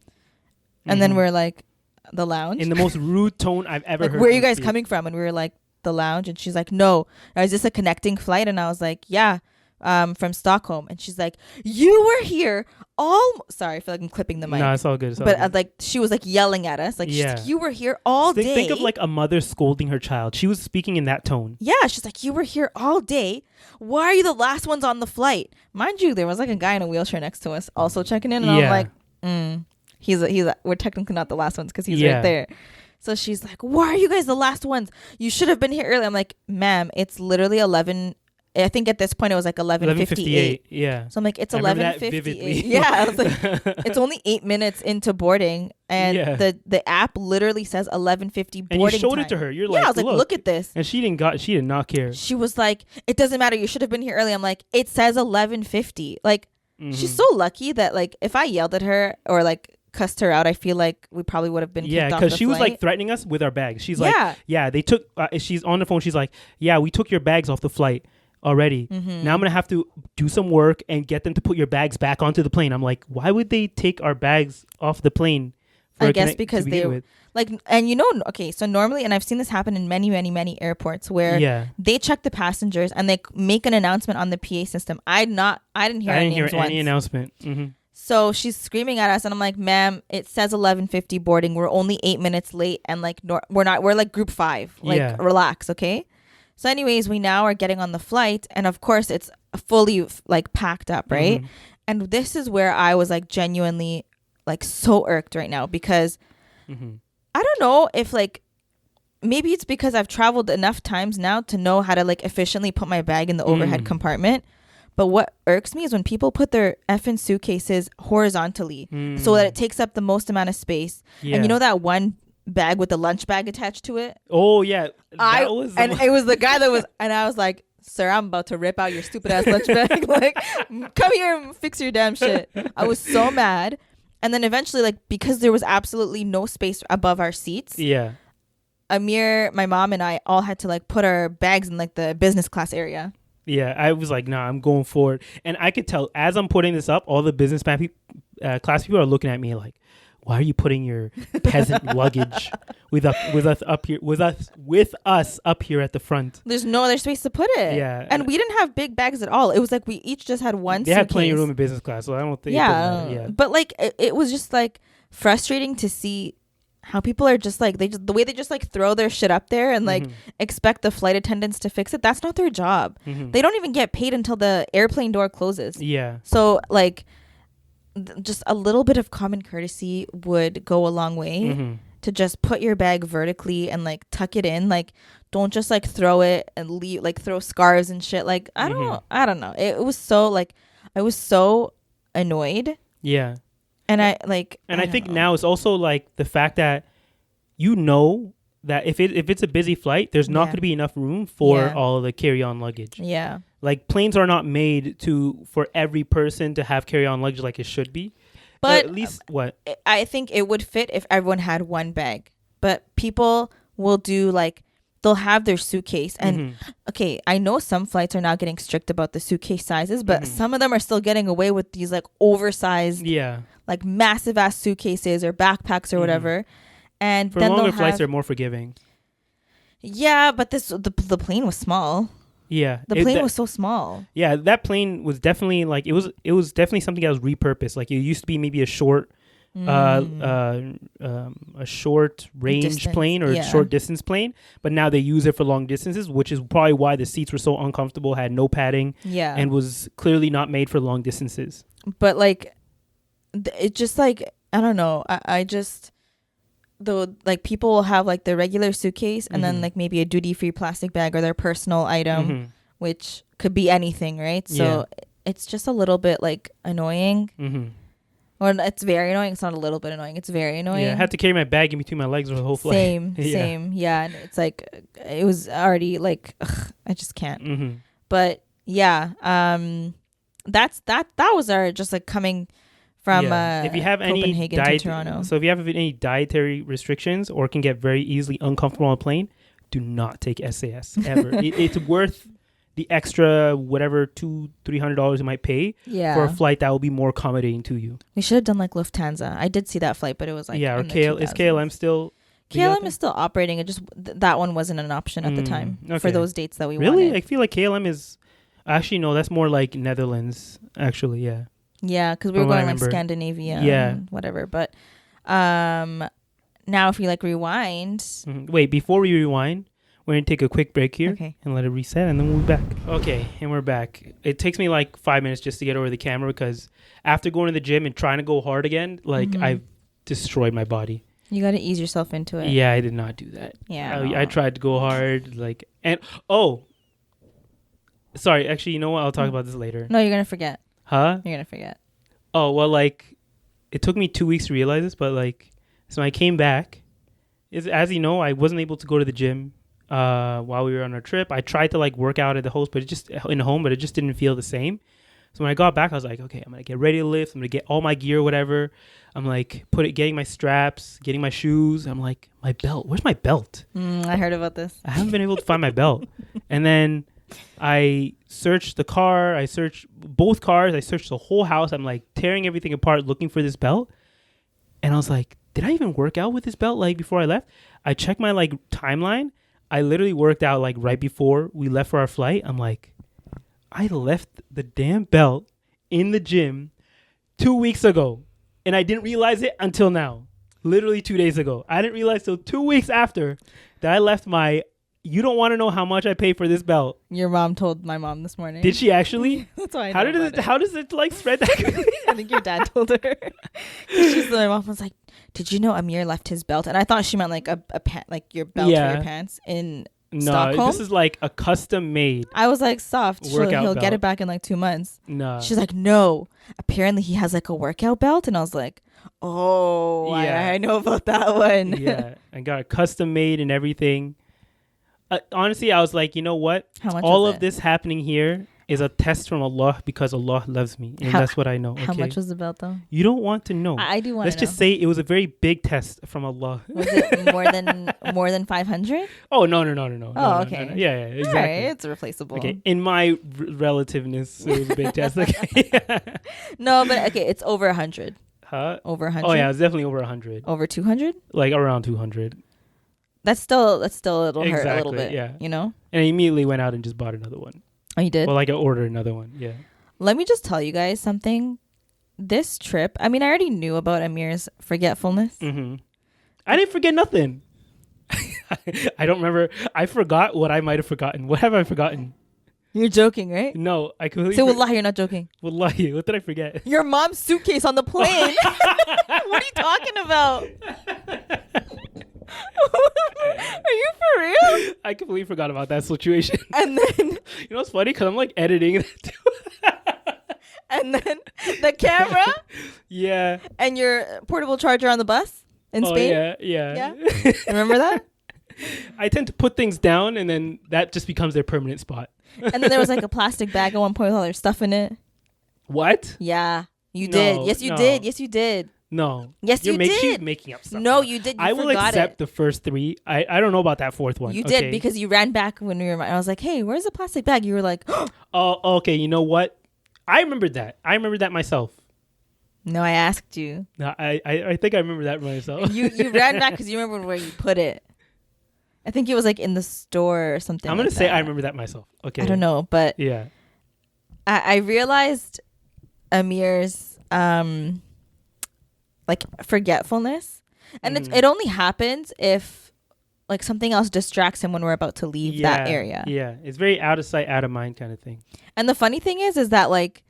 And then we're like, the lounge.
In the most rude tone I've ever heard.
Where are you guys coming from? And we were like, the lounge. And she's like, no. Is this a connecting flight? And I was like, yeah. From Stockholm. And she's like, you were here sorry, I feel like I'm clipping the mic.
No, it's all good.
But like she was like yelling at us, like, she's like, you were here all day.
Think of like a mother scolding her child. She was speaking in that tone.
Yeah, she's like, you were here all day. Why are you the last ones on the flight? Mind you, there was like a guy in a wheelchair next to us also checking in, and I'm like, we're technically not the last ones because he's right there. So she's like, why are you guys the last ones? You should have been here early. I'm like, ma'am, it's literally 11. I think at this point it was like 11:58.
Yeah.
So I'm like, it's 11:58. Yeah. I was like, it's only 8 minutes into boarding, and the app literally says 11:50 boarding.
And you showed
time.
it to her. You're
like, I was like, look at this.
And she did not care.
She was like, it doesn't matter. You should have been here early. I'm like, it says 11:50. Like, she's so lucky that like if I yelled at her or like cussed her out, I feel like we probably would have been kicked off the
because she was like threatening us with our bags. She's like, they took. She's on the phone. She's like, we took your bags off the flight already. Now I'm gonna have to do some work and get them to put your bags back onto the plane. I'm like, why would they take our bags off the plane?
I guess because they like, and you know, okay, so normally, and I've seen this happen in many, many, many airports where they check the passengers and they make an announcement on the PA system. I didn't hear
any announcement.
So she's screaming at us, and I'm like, ma'am, it says 11:50 boarding. We're only 8 minutes late, and like we're like group 5. Like relax, okay? So anyways, we now are getting on the flight, and of course it's fully like packed up, right? And this is where I was like genuinely like so irked right now, because I don't know if like maybe it's because I've traveled enough times now to know how to like efficiently put my bag in the overhead compartment. But what irks me is when people put their effing suitcases horizontally so that it takes up the most amount of space. And you know that one bag with the lunch bag attached to it?
Oh yeah.
It was the guy that was, and I was like, sir, I'm about to rip out your stupid ass lunch bag. Like, come here and fix your damn shit. I was so mad. And then eventually, like, because there was absolutely no space above our seats. Yeah. Amir, my mom, and I all had to like put our bags in like the business class area.
Yeah, I was like, nah, I'm going forward. And I could tell as I'm putting this up, all the business class people are looking at me like, why are you putting your peasant luggage with us up here at the front?
There's no other space to put it. Yeah. And we didn't have big bags at all. It was like we each just had one suitcase.
They had plenty of room in business class, so I don't think
yeah. But like it was just like frustrating to see how people are just like the way they just like throw their shit up there and like expect the flight attendants to fix it. That's not their job. They don't even get paid until the airplane door closes. Yeah. So like just a little bit of common courtesy would go a long way to just put your bag vertically and like tuck it in. Like don't just like throw it and leave, like throw scarves and shit. Like I don't know. It was so like I was so annoyed. Yeah. And I
think now it's also like the fact that you know that if it's a busy flight, there's not going to be enough room for all of the carry-on luggage. Yeah. Like planes are not made for every person to have carry-on luggage like it should be.
But
at least what?
I think it would fit if everyone had one bag. But people will do like they'll have their suitcase and okay, I know some flights are now getting strict about the suitcase sizes, but some of them are still getting away with these like oversized like massive ass suitcases or backpacks or whatever. And
for longer flights they're more forgiving.
Yeah, but the plane was small. Yeah. The plane was so small.
Yeah, that plane was definitely like it was definitely something that was repurposed. Like it used to be maybe a short range plane or a short distance plane, but now they use it for long distances, which is probably why the seats were so uncomfortable, had no padding, and was clearly not made for long distances.
But like it just like I don't know, I just though like people will have like the regular suitcase and then like maybe a duty-free plastic bag or their personal item, which could be anything, right? So it's just a little bit like annoying. Or it's very annoying. It's not a little bit annoying. It's very annoying.
Yeah, I had to carry my bag in between my legs for the whole flight.
Same. Yeah, and it's like it was already like I just can't. But yeah, that was our just like coming from
if you have
Copenhagen to Toronto.
So if you have any dietary restrictions or can get very easily uncomfortable on a plane, do not take SAS ever. It's worth the extra whatever $200-$300 you might pay for a flight that will be more accommodating to you.
We should have done like Lufthansa. I did see that flight, but it was like
or is KLM still?
KLM is still operating. It just that one wasn't an option at the time for those dates that we wanted.
Really, I feel like KLM is actually no. That's more like Netherlands. Actually, yeah.
Yeah, because we were going like Scandinavia, and whatever. But now if we like rewind,
wait before we rewind. We're going to take a quick break here and let it reset, and then we'll be back. Okay, and we're back. It takes me like 5 minutes just to get over the camera because after going to the gym and trying to go hard again, like I've destroyed my body.
You got to ease yourself into it.
Yeah, I did not do that.
Yeah.
I tried to go hard. Sorry. Actually, you know what? I'll talk about this later.
No, you're going to forget.
Huh?
You're going to forget.
Oh, well, like, it took me 2 weeks to realize this, but, like, so I came back. As you know, I wasn't able to go to the gym while we were on our trip. I tried to, like, work out at the host, but it just didn't feel the same. So when I got back, I was like, okay, I'm going to get ready to lift. I'm going to get all my gear, whatever. I'm like, getting my straps, getting my shoes. I'm like, my belt. Where's my belt?
I heard about this.
I haven't been able to find my belt. And then I searched the car. I searched both cars. I searched the whole house. I'm like tearing everything apart looking for this belt. And I was like, did I even work out with this belt like before I left? I checked my like timeline. I literally worked out like right before we left for our flight. I'm like, I left the damn belt in the gym 2 weeks ago. And I didn't realize it until now. Literally 2 days ago. I didn't realize till 2 weeks after that I left you don't want to know how much I paid for this belt.
Your mom told my mom this morning.
Did she actually?
That's why I
know how does it like spread that quickly?
I think your dad told her. My mom was like, did you know Amir left his belt? And I thought she meant like a like your belt for your pants in Stockholm.
This is like a custom made.
I was like, soft. He'll
belt.
Get it back in like 2 months.
No.
She's like, no. Apparently he has like a workout belt. And I was like, oh, yeah. I know about that one.
Yeah. I got it custom made and everything. Honestly, I was like, you know what?
How much
all
was
of this happening here is a test from Allah because Allah loves me. And that's what I know. Okay?
How much was the belt though?
You don't want to know.
I do want to know.
Let's just say it was a very big test from Allah.
Was it more than 500?
Oh, no.
Oh, okay.
No. Yeah, exactly.
All right, it's replaceable.
Okay, in my relativeness, it was a big test. Okay.
No, but okay, it's over 100.
Huh?
Over 100?
Oh, yeah, it's definitely over 100.
Over 200?
Like around 200.
That's still it'll hurt a little bit.
Yeah.
You know?
And I immediately went out and just bought another one.
Oh, you did?
Well, like I ordered another one. Yeah.
Let me just tell you guys something. This trip, I mean, I already knew about Amir's forgetfulness.
Mm-hmm. I didn't forget nothing. I don't remember. I forgot what I might have forgotten. What have I forgotten?
You're joking, right?
No, I completely.
Say wallahi, you're not joking.
Wallahi, what did I forget?
Your mom's suitcase on the plane. What are you talking about? Are you for real?
I completely forgot about that situation.
And then
you know what's funny? Because I'm like editing it too.
And then the camera.
Yeah.
And your portable charger on the bus in Spain.
Yeah.
Remember that?
I tend to put things down, and then that just becomes their permanent spot.
And then there was like a plastic bag at one point with all their stuff in it.
What?
Yeah, you did. Yes, you did. Yes, you did.
No.
Yes, you did.
She's making up stuff.
No, you did. You
I will accept the first three. I don't know about that fourth one.
You did because you ran back when we were. I was like, hey, where's the plastic bag? You were like,
oh, okay. You know what? I remembered that. I remembered that myself.
No, I asked you.
No, I think I remember that myself.
You ran back because you remembered where you put it. I think it was like in the store or something.
I'm going to say I remember that myself. Okay.
I don't know, but
yeah.
I realized Amir's like forgetfulness, and it only happens if like something else distracts him when we're about to leave that area.
Yeah, it's very out of sight, out of mind kind of thing. And
the funny thing is that like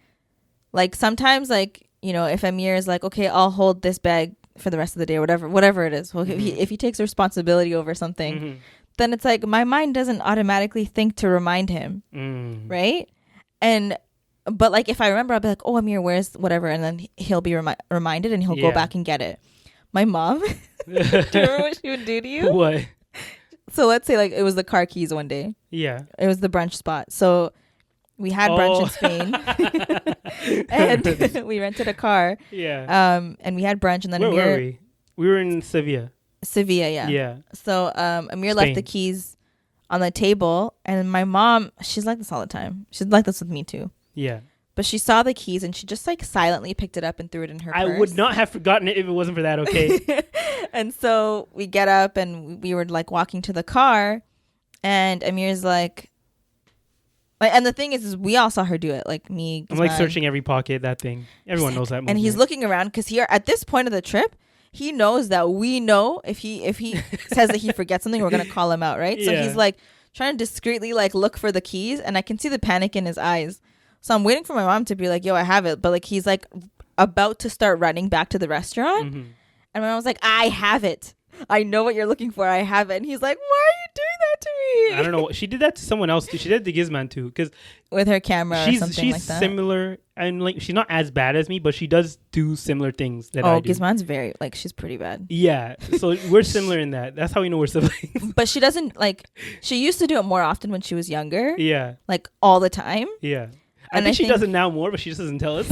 sometimes like, you know, if Amir is like, okay, I'll hold this bag for the rest of the day or whatever it is. Well, if he takes responsibility over something, then it's like my mind doesn't automatically think to remind him, right? But like if I remember, I'll be like, oh, Amir, where's whatever, and then he'll be reminded and he'll go back and get it. My mom, do you remember what she would do to you?
What?
So let's say like it was the car keys one day. Yeah. It was the brunch spot. So we had brunch in Spain, and we rented a car. Yeah. And we had brunch, and then
where were we? We were in Sevilla.
Yeah. Yeah. So Amir left the keys on the table, and my mom, she's like this all the time. She's like this with me too. Yeah. But she saw the keys, and she just like silently picked it up and threw it in her purse.
I would not have forgotten it if it wasn't for that. Okay.
And so we get up, and we were like walking to the car, and Amir's like, and the thing is we all saw her do it, like me.
I'm like searching every pocket, that thing. Everyone knows that movement.
And he's looking around because here at this point of the trip, he knows that we know if he says that he forgets something, we're gonna call him out, right? So he's like trying to discreetly like look for the keys, and I can see the panic in his eyes. So I'm waiting for my mom to be like, yo, I have it. But like he's like about to start running back to the restaurant. And I was like, I have it. I know what you're looking for. I have it. And he's like, why are you doing that to me?
I don't know. She did that to someone else too. She did it to Gizman too. Because
with her camera or something like that.
She's similar. And like, she's not as bad as me, but she does do similar things that I do.
Gizman's very, like, she's pretty bad.
Yeah. So we're similar in that. That's how we know we're siblings.
But she doesn't, like, she used to do it more often when she was younger.
Yeah.
Like, all the time.
Yeah. I think she does it now more, but she just doesn't tell us.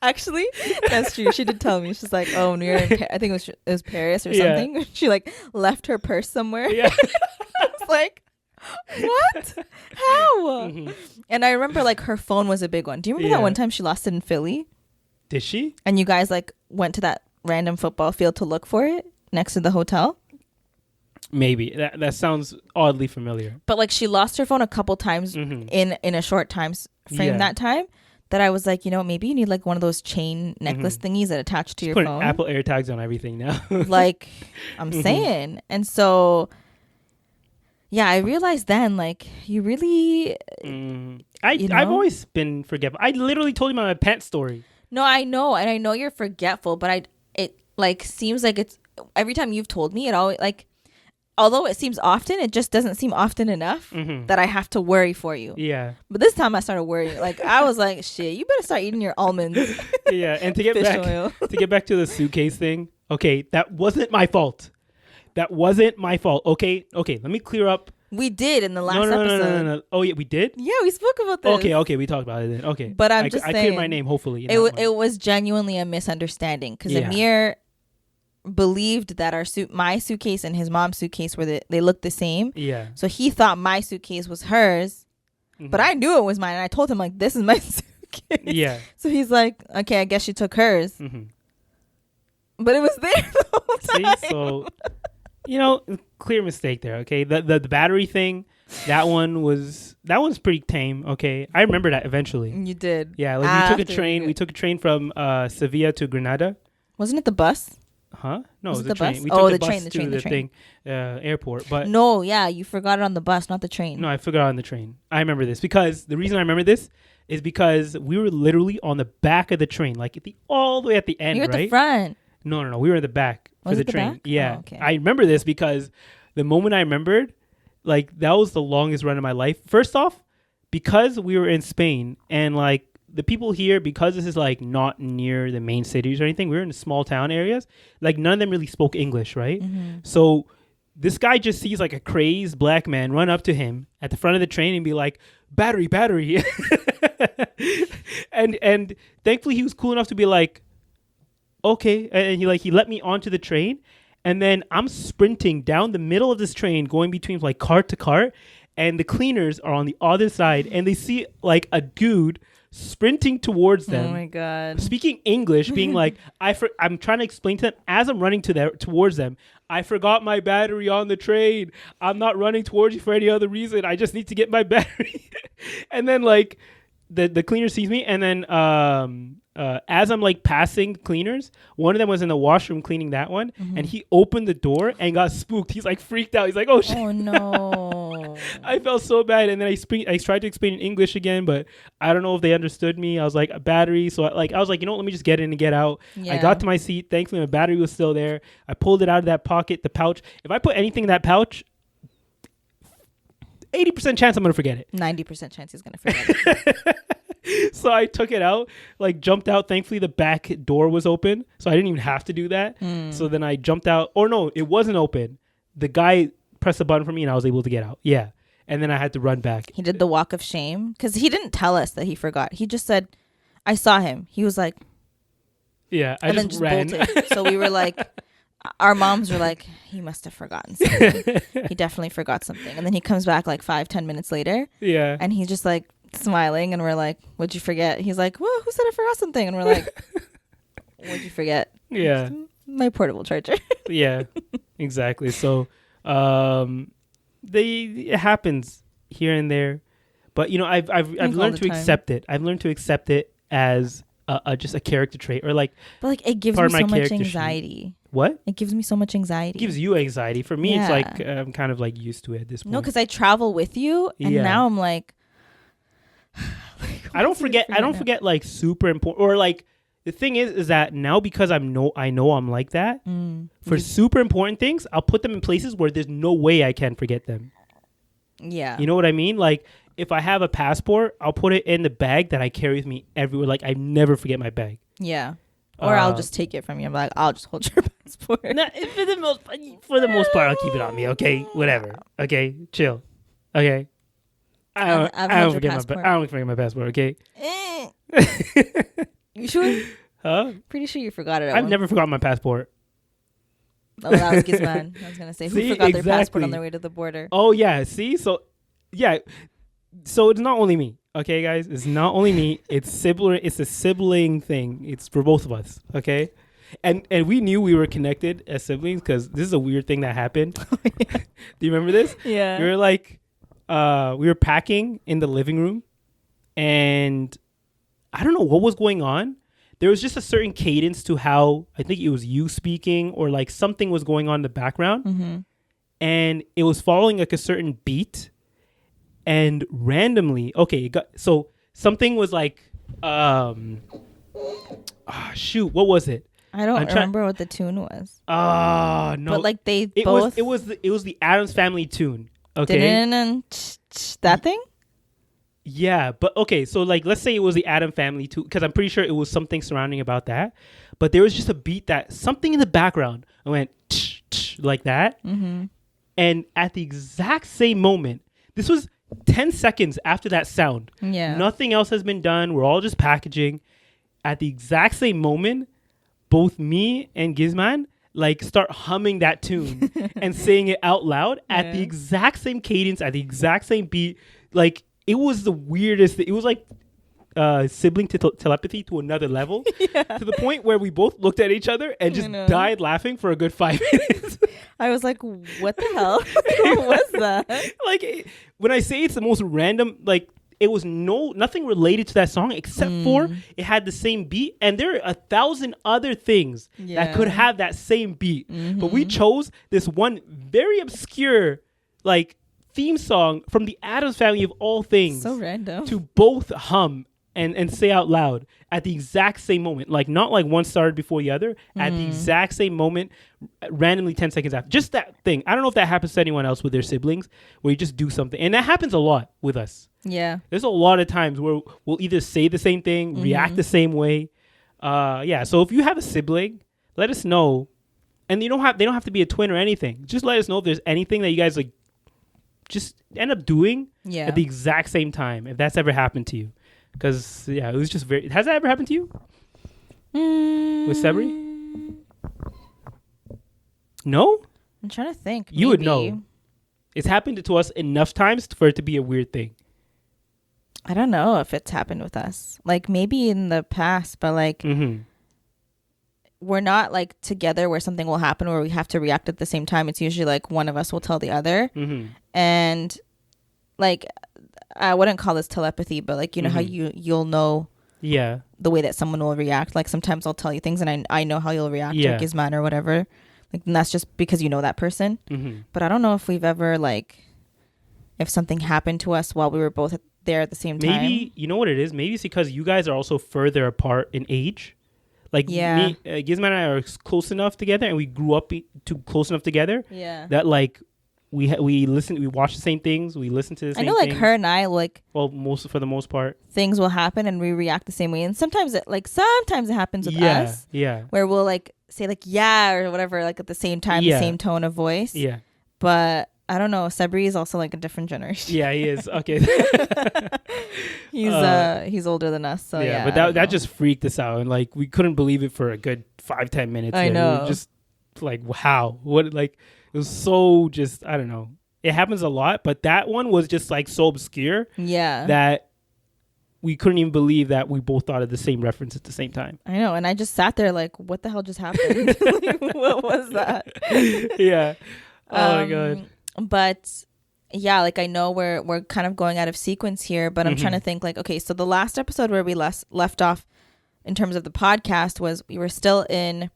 Actually, that's true. She did tell me. She's like, oh, when we were in I think it was Paris or something. She like left her purse somewhere. Yeah. I was like, what? How? Mm-hmm. And I remember like her phone was a big one. Do you remember that one time she lost it in Philly?
Did she?
And you guys like went to that random football field to look for it next to the hotel?
Maybe. That sounds oddly familiar.
But like she lost her phone a couple times in a short time frame that time. That I was like, you know, maybe you need like one of those chain necklace thingies that attach to your phone.
Apple AirTags on everything now.
Like, I'm saying. And so, yeah, I realized then, like, you really...
I've always been forgetful. I literally told you my pants story.
No, I know. And I know you're forgetful, but it, like, seems like it's... Every time you've told me, it always, like... Although it seems often, it just doesn't seem often enough that I have to worry for you.
Yeah.
But this time I started worrying. Like I was like, shit, you better start eating your almonds.
Yeah. And to get back to the suitcase thing. Okay. That wasn't my fault. Okay. Let me clear up.
We did in the last episode.
No. Oh yeah, we did?
Yeah, we spoke about this.
Okay. We talked about it then. Okay.
But I'm just saying.
I cleared my name, hopefully.
It was genuinely a misunderstanding. Because Amir believed that my suitcase and his mom's suitcase they looked the same.
Yeah.
So he thought my suitcase was hers, but I knew it was mine, and I told him like, "This is my suitcase."
Yeah.
So he's like, "Okay, I guess she took hers," but it was there the whole time.
See, so clear mistake there. Okay, the battery thing, one's pretty tame. Okay, I remember that eventually.
You did.
Yeah, like we took a train. We took a train from Sevilla to Granada.
Wasn't it the bus?
Huh? No, it was the
train.
Bus? We took
the train to the
thing, airport. But
no, yeah, you forgot it on the bus, not the train.
No, I forgot on the train. I remember this because the reason I remember this is because we were literally on the back of the train, like all the way at the end.
You were
right?
at the front.
No, we were in the back for the train.
Back?
Yeah,
oh, okay.
I remember this because the moment I remembered, like that was the longest run of my life. First off, because we were in Spain and like. The people here, because this is like not near the main cities or anything, we were in small town areas. Like none of them really spoke English, right? So this guy just sees like a crazed black man run up to him at the front of the train and be like, "Battery." and thankfully he was cool enough to be like, "Okay," and he let me onto the train, and then I'm sprinting down the middle of this train, going between like cart to cart, and the cleaners are on the other side, and they see like a dude sprinting towards them.
Oh my god!
Speaking English, being like, I'm trying to explain to them as I'm running towards them. I forgot my battery on the train. I'm not running towards you for any other reason. I just need to get my battery. And then like the cleaner sees me, and then as I'm like passing cleaners, one of them was in the washroom cleaning that one, and he opened the door and got spooked. He's like freaked out. He's like, "Oh shit!"
Oh no!
I felt so bad, and then I tried to explain in English again, but I don't know if they understood me. I was like, "A battery," so I was like, let me just get in and get out. Yeah. I got to my seat. Thankfully, my battery was still there. I pulled it out of that pocket, the pouch. If I put anything in that pouch, 80% chance I'm gonna forget it.
90% chance he's gonna forget it.
So I took it out, like jumped out. Thankfully, the back door was open, so I didn't even have to do that. So then I jumped out. Or no, it wasn't open. The guy pressed a button for me, and I was able to get out. Yeah, and then I had to run back.
He did the walk of shame because he didn't tell us that he forgot. He just said, "I saw him." He was like,
"Yeah,"
and then just ran. Bolted. So we were like, our moms were like, "He must have forgotten something. He definitely forgot something." And then he comes back like 5-10 minutes later.
Yeah,
and he's just like smiling, and we're like, "What'd you forget?" He's like, "Well, who said I forgot something?" And we're like, "What'd you forget?"
Yeah,
my portable charger.
Yeah, exactly. So it happens here and there, but I've learned to accept it. I've learned to accept it as just a character trait, or like,
but like it gives me so much anxiety.
Sheet. What?
It gives me so much anxiety.
It gives you anxiety. For me, it's like I'm kind of like used to it at this point.
No, because I travel with you, and now I'm like,
I don't forget like super important, or like the thing is that now because I know I'm like that, for super important things, I'll put them in places where there's no way I can forget them.
Yeah.
You know what I mean? Like, if I have a passport, I'll put it in the bag that I carry with me everywhere. Like, I never forget my bag.
Yeah. Or I'll just take it from you. I'm like, I'll just hold your passport.
For the most part, I'll keep it on me. Okay, whatever. Okay, chill. Okay, I don't forget my passport. Okay.
You sure?
Huh?
Pretty sure you forgot it.
I've never forgotten my passport.
Oh, that was Gizman. I was gonna say who forgot their passport on their way to the border.
Oh yeah. See, so yeah, so it's not only me. Okay, guys, it's not only me. It's sibling. It's a sibling thing. It's for both of us. Okay, and we knew we were connected as siblings because this is a weird thing that happened. Do you remember this?
Yeah.
We were like, we were packing in the living room, and I don't know what was going on. There was just a certain cadence to how I think it was you speaking or like something was going on in the background, and it was following like a certain beat. And randomly, so something was like, shoot, what was it?
I don't remember what the tune was.
No.
But like
it was the Addams Family tune. Okay.
That thing?
Yeah, but okay, so like let's say it was the Addams Family tune, because I'm pretty sure it was something surrounding about that. But there was just a beat that something in the background went like that. Mm-hmm. And at the exact same moment, this was 10 seconds after that sound.
Yeah.
Nothing else has been done. We're all just packaging. At the exact same moment, both me and Gizman like start humming that tune and saying it out loud at the exact same cadence, at the exact same beat. Like, it was the weirdest. It was like sibling telepathy to another level, to the point where we both looked at each other and just died laughing for a good 5 minutes.
I was like, what the hell? What was that?
Like, when I say it's the most random, like, it was nothing related to that song except for it had the same beat, and there are 1,000 other things that could have that same beat. But we chose this one very obscure, like, theme song from the Addams Family of all things.
So random. To
both hum and say out loud at the exact same moment. Like, not like one started before the other. At the exact same moment, randomly 10 seconds after. Just that thing. I don't know if that happens to anyone else with their siblings, where you just do something. And that happens a lot with us.
Yeah.
There's a lot of times where we'll either say the same thing, react the same way. So if you have a sibling, let us know. And they don't have to be a twin or anything. Just let us know if there's anything that you guys like just end up doing at the exact same time, if that's ever happened to you. Because, it was just has that ever happened to you? With Sabri? No?
I'm trying to think.
You would know. It's happened to us enough times for it to be a weird thing.
I don't know if it's happened with us. Like, maybe in the past, but like, we're not like together where something will happen where we have to react at the same time. It's usually like one of us will tell the other. And like, I wouldn't call this telepathy, but like, you know how you'll know the way that someone will react. Like, sometimes I'll tell you things and I know how you'll react, like Gizman or whatever. Like, and that's just because you know that person. But I don't know if we've ever like, if something happened to us while we were both there at the same time.
Maybe, you know what it is? Maybe it's because you guys are also further apart in age. Like, me, Gizman and I are close enough together, and we grew up close enough together that like we watch the same things, we listen to the same things.
I know, like, her and I, like,
well, for the most part,
things will happen and we react the same way, and sometimes it happens with us, where we'll like say like or whatever, like at the same time, the same tone of voice. But I don't know, Sabri is also like a different generation.
Yeah, he is. Okay.
He's older than us, so
but that just freaked us out, and like we couldn't believe it for a good 5-10 minutes.
I know.
We were just like, wow, what, like, it was so just, I don't know. It happens a lot, but that one was just like so obscure that we couldn't even believe that we both thought of the same reference at the same time.
I know, and I just sat there like, what the hell just happened? Like, what was that?
Yeah. Oh my God.
But yeah, like, I know we're kind of going out of sequence here, but I'm trying to think, like, okay, so the last episode where we left off in terms of the podcast was we were still in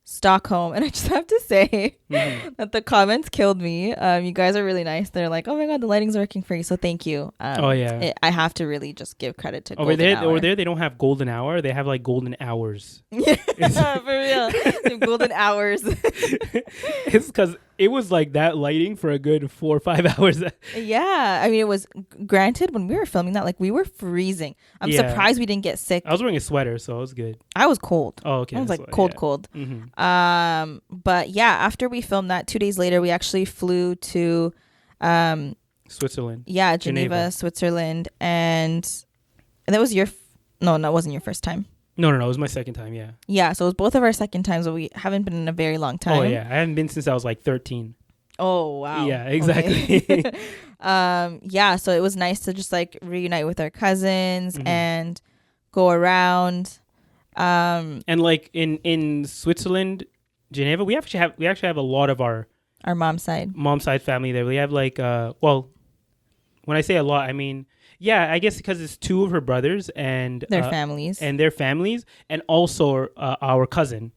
Stockholm, and I just have to say that the comments killed me. You guys are really nice. They're like, oh my god, the lighting's working for you, so thank you. I have to really just give credit to
over there they don't have golden hour, they have like golden hours.
Yeah, for real. Golden hours.
It's because it was like that lighting for a good 4 or 5 hours.
Yeah, I mean, it was, granted, when we were filming that, like, we were freezing. I'm surprised we didn't get sick.
I was wearing a sweater, so it was good.
I was cold.
Oh, okay.
I was like cold. But yeah, after we filmed that, 2 days later, we actually flew to
Switzerland.
Yeah, Geneva, Switzerland, and that was your no, it wasn't your first time.
No, it was my second time.
Yeah, so it was both of our second times, but we haven't been in a very long time.
Oh yeah, I haven't been since I was like 13.
Oh wow.
Yeah, exactly.
Okay. Yeah, so it was nice to just like reunite with our cousins and go around.
And like in Switzerland, Geneva, we actually have a lot of our
mom's side
family there. We have like well, when I say a lot, I mean, yeah, I guess because it's two of her brothers and
their families,
and also our cousin,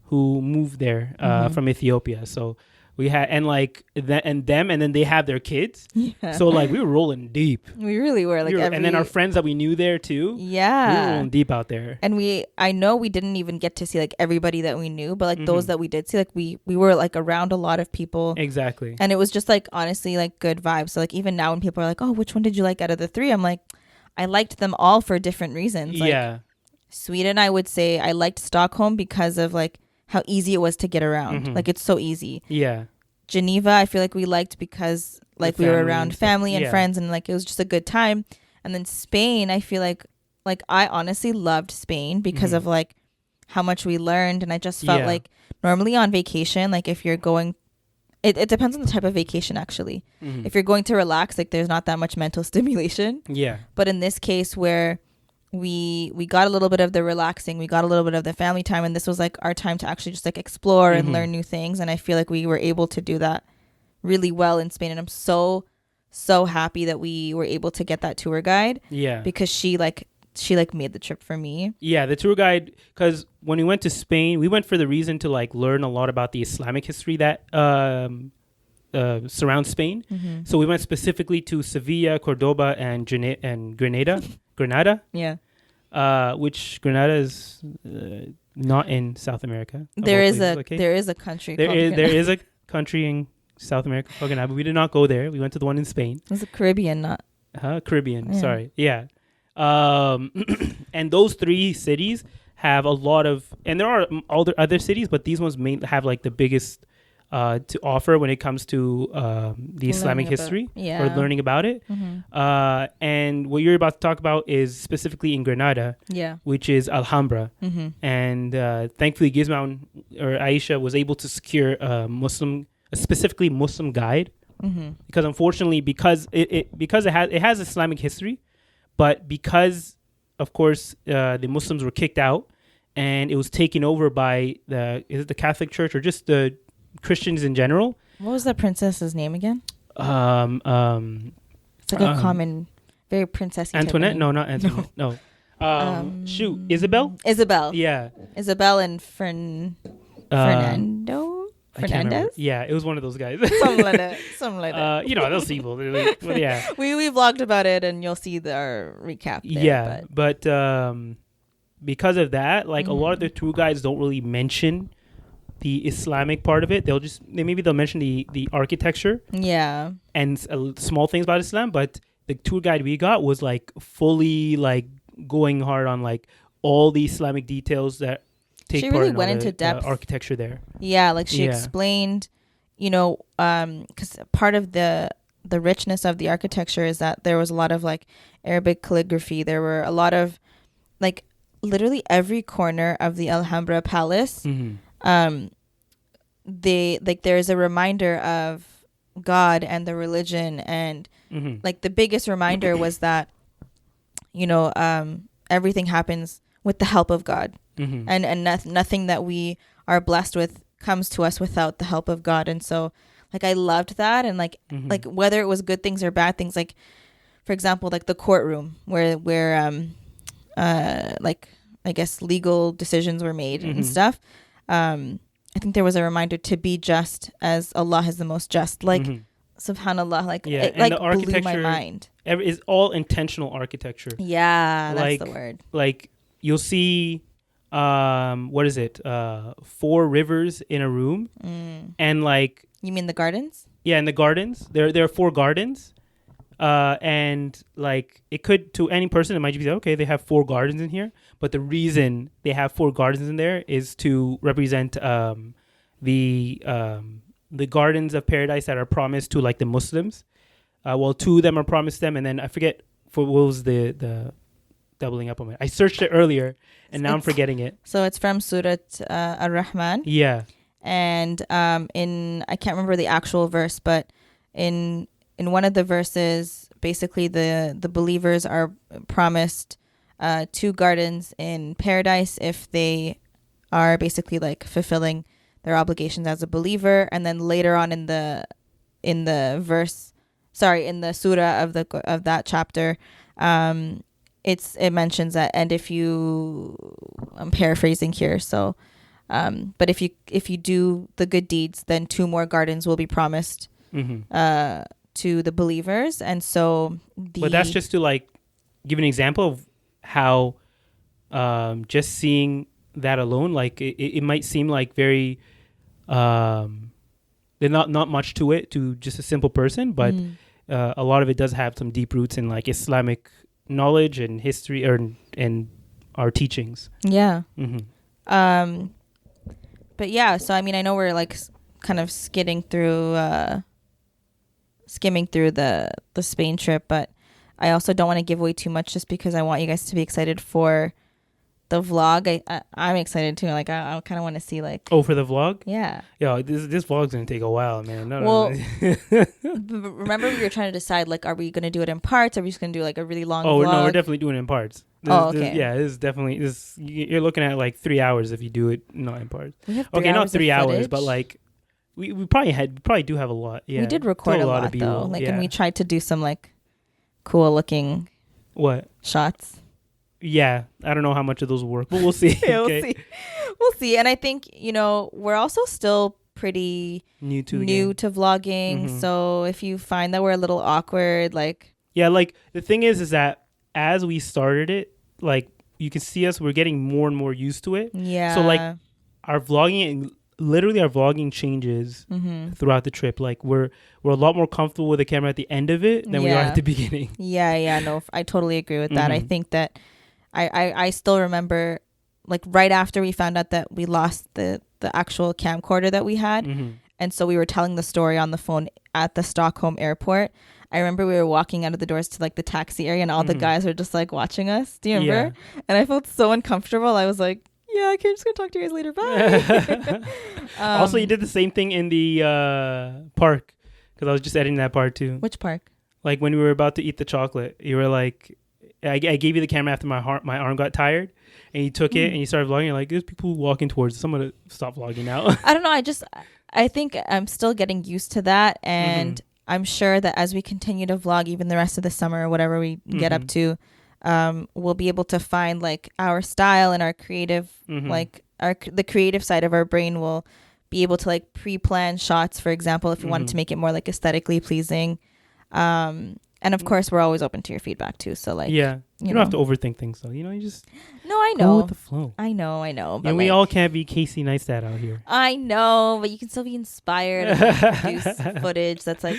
who moved there from Ethiopia. So we had, and like and then they have their kids. Yeah. So like we were rolling deep.
We really were
and then our friends that we knew there too.
Yeah,
we were rolling deep out there.
And I know we didn't even get to see like everybody that we knew, but like those that we did see, like we were like around a lot of people.
Exactly.
And it was just like honestly like good vibes. So like even now when people are like, oh, which one did you like out of the three? I'm like, I liked them all for different reasons. Like,
yeah.
Sweden, I would say I liked Stockholm because of like how easy it was to get around. Like it's so easy.
Yeah.
Geneva, I feel like we liked because like we were around family and friends, and like it was just a good time. And then Spain, I feel like I honestly loved Spain because of like how much we learned, and I just felt like normally on vacation, like if you're going, it depends on the type of vacation actually. If you're going to relax, like there's not that much mental stimulation.
Yeah.
But in this case where we got a little bit of the relaxing, we got a little bit of the family time, and this was like our time to actually just like explore and learn new things. And I feel like we were able to do that really well in Spain, and I'm so happy that we were able to get that tour guide. Yeah, because she made the trip for me.
Yeah, the tour guide, because when we went to Spain, we went for the reason to like learn a lot about the Islamic history that surrounds Spain. So we went specifically to Sevilla, Cordoba, and Granada. Yeah. Which Granada is not in South America.
There is a country.
There is a country in South America called Granada, but we did not go there. We went to the one in Spain.
It's a Caribbean, not
Caribbean. Yeah. Sorry. Yeah. And those three cities have a lot of, and there are other cities, but these ones have like the biggest to offer when it comes to the Islamic history or learning about it. And what you're about to talk about is specifically in Granada, which is Alhambra. And thankfully Gizmo or Aisha was able to secure a specifically Muslim guide, because unfortunately because it has Islamic history, but because of course the Muslims were kicked out and it was taken over by the Catholic Church or just the Christians in general.
What was the princess's name again? It's like a common, very princessy.
Antoinette? No, not Antoinette. No. Isabel?
Isabel.
Yeah.
Isabel and Fernando? Fernandez?
Yeah, it was one of those guys.
Something like that.
You know, those people. Well, yeah.
We vlogged about it, and you'll see our recap there.
Yeah, but because of that, like a lot of the tour guides don't really mention the Islamic part of it. They'll mention the architecture, and small things about Islam. But the tour guide we got was like fully like going hard on like all the Islamic details that take
she
part
really
in
went into depth
architecture there.
Yeah, like she explained, because part of the richness of the architecture is that there was a lot of like Arabic calligraphy. There were a lot of like literally every corner of the Alhambra Palace. There's a reminder of God and the religion, and like the biggest reminder was that everything happens with the help of God, and nothing that we are blessed with comes to us without the help of God. And so like I loved that, and like whether it was good things or bad things, like for example like the courtroom where like I guess legal decisions were made and stuff. I think there was a reminder to be just as Allah is the most just. Like, subhanallah, like, it
and
like
the
blew my mind.
Is all intentional architecture.
Yeah, that's the word.
Like, you'll see, what is it? 4 rivers in a room. And like...
You mean the gardens?
Yeah, in the gardens. There are 4 gardens. And like, it could, to any person, it might just be, okay, they have 4 gardens in here. But the reason they have 4 gardens in there is to represent the gardens of paradise that are promised to like the Muslims. Well, 2 of them are promised them, and then I forget what was the doubling up on it. I searched it earlier, and now I'm forgetting it.
So it's from Surah Ar-Rahman.
Yeah.
And I can't remember the actual verse, but in one of the verses, basically the believers are promised 2 gardens in paradise if they are basically like fulfilling their obligations as a believer. And then later on in the surah of that chapter, it mentions that, and if you, I'm paraphrasing here, so but if you do the good deeds, then 2 more gardens will be promised to the believers. And so
but that's just to like give an example of how just seeing that alone, like it might seem like very there's not much to it to just a simple person, but a lot of it does have some deep roots in like Islamic knowledge and history and our teachings.
Yeah. But yeah, so I mean, I know we're like kind of skimming through the Spain trip, but I also don't want to give away too much just because I want you guys to be excited for the vlog. I'm excited too. Like I kind of want to see like.
Oh, for the vlog?
Yeah.
Yo, this vlog's gonna take a while, man.
No. Remember we were trying to decide like, are we gonna do it in parts? Are we just gonna do like a really long?
Oh
vlog?
no, we're definitely doing it in parts.
Okay.
This is definitely this. You're looking at like 3 hours if you do it not in parts.
We have 3
not 3 hours, but like we probably do have a lot. Yeah,
we did record a lot though. Like, and we tried to do some like cool looking shots.
Yeah, I don't know how much of those will work, but we'll see.
Yeah, we'll see. And I think, we're also still pretty new to vlogging. So if you find that we're a little awkward, like...
Yeah, like the thing is that as we started it, like you can see us, we're getting more and more used to it.
Yeah.
So like our vlogging changes throughout the trip. Like we're a lot more comfortable with the camera at the end of it than we are at the beginning.
Yeah, no, I totally agree with that. I think that I still remember like right after we found out that we lost the actual camcorder that we had. And so we were telling the story on the phone at the Stockholm airport. I remember we were walking out of the doors to like the taxi area and all the guys were just like watching us. Do you remember? Yeah. And I felt so uncomfortable. I was like, yeah, I'm just going to talk to you guys later. Bye.
Also, you did the same thing in the park because I was just editing that part too.
Which park?
Like when we were about to eat the chocolate, you were like, I gave you the camera after my arm got tired, and you took it and you started vlogging. You're like, there's people walking towards us. I'm going to stop vlogging now. I
don't know. I think I'm still getting used to that. And I'm sure that as we continue to vlog, even the rest of the summer or whatever we get up to, we'll be able to find like our style and our creative, like the creative side of our brain will be able to like pre-plan shots, for example, if we wanted to make it more like aesthetically pleasing. And of course, we're always open to your feedback too. So like,
you don't have to overthink things though. You just
I know.
Go with the flow.
I know. But
and we all can't be Casey Neistat out here.
I know, but you can still be inspired and like, produce footage that's like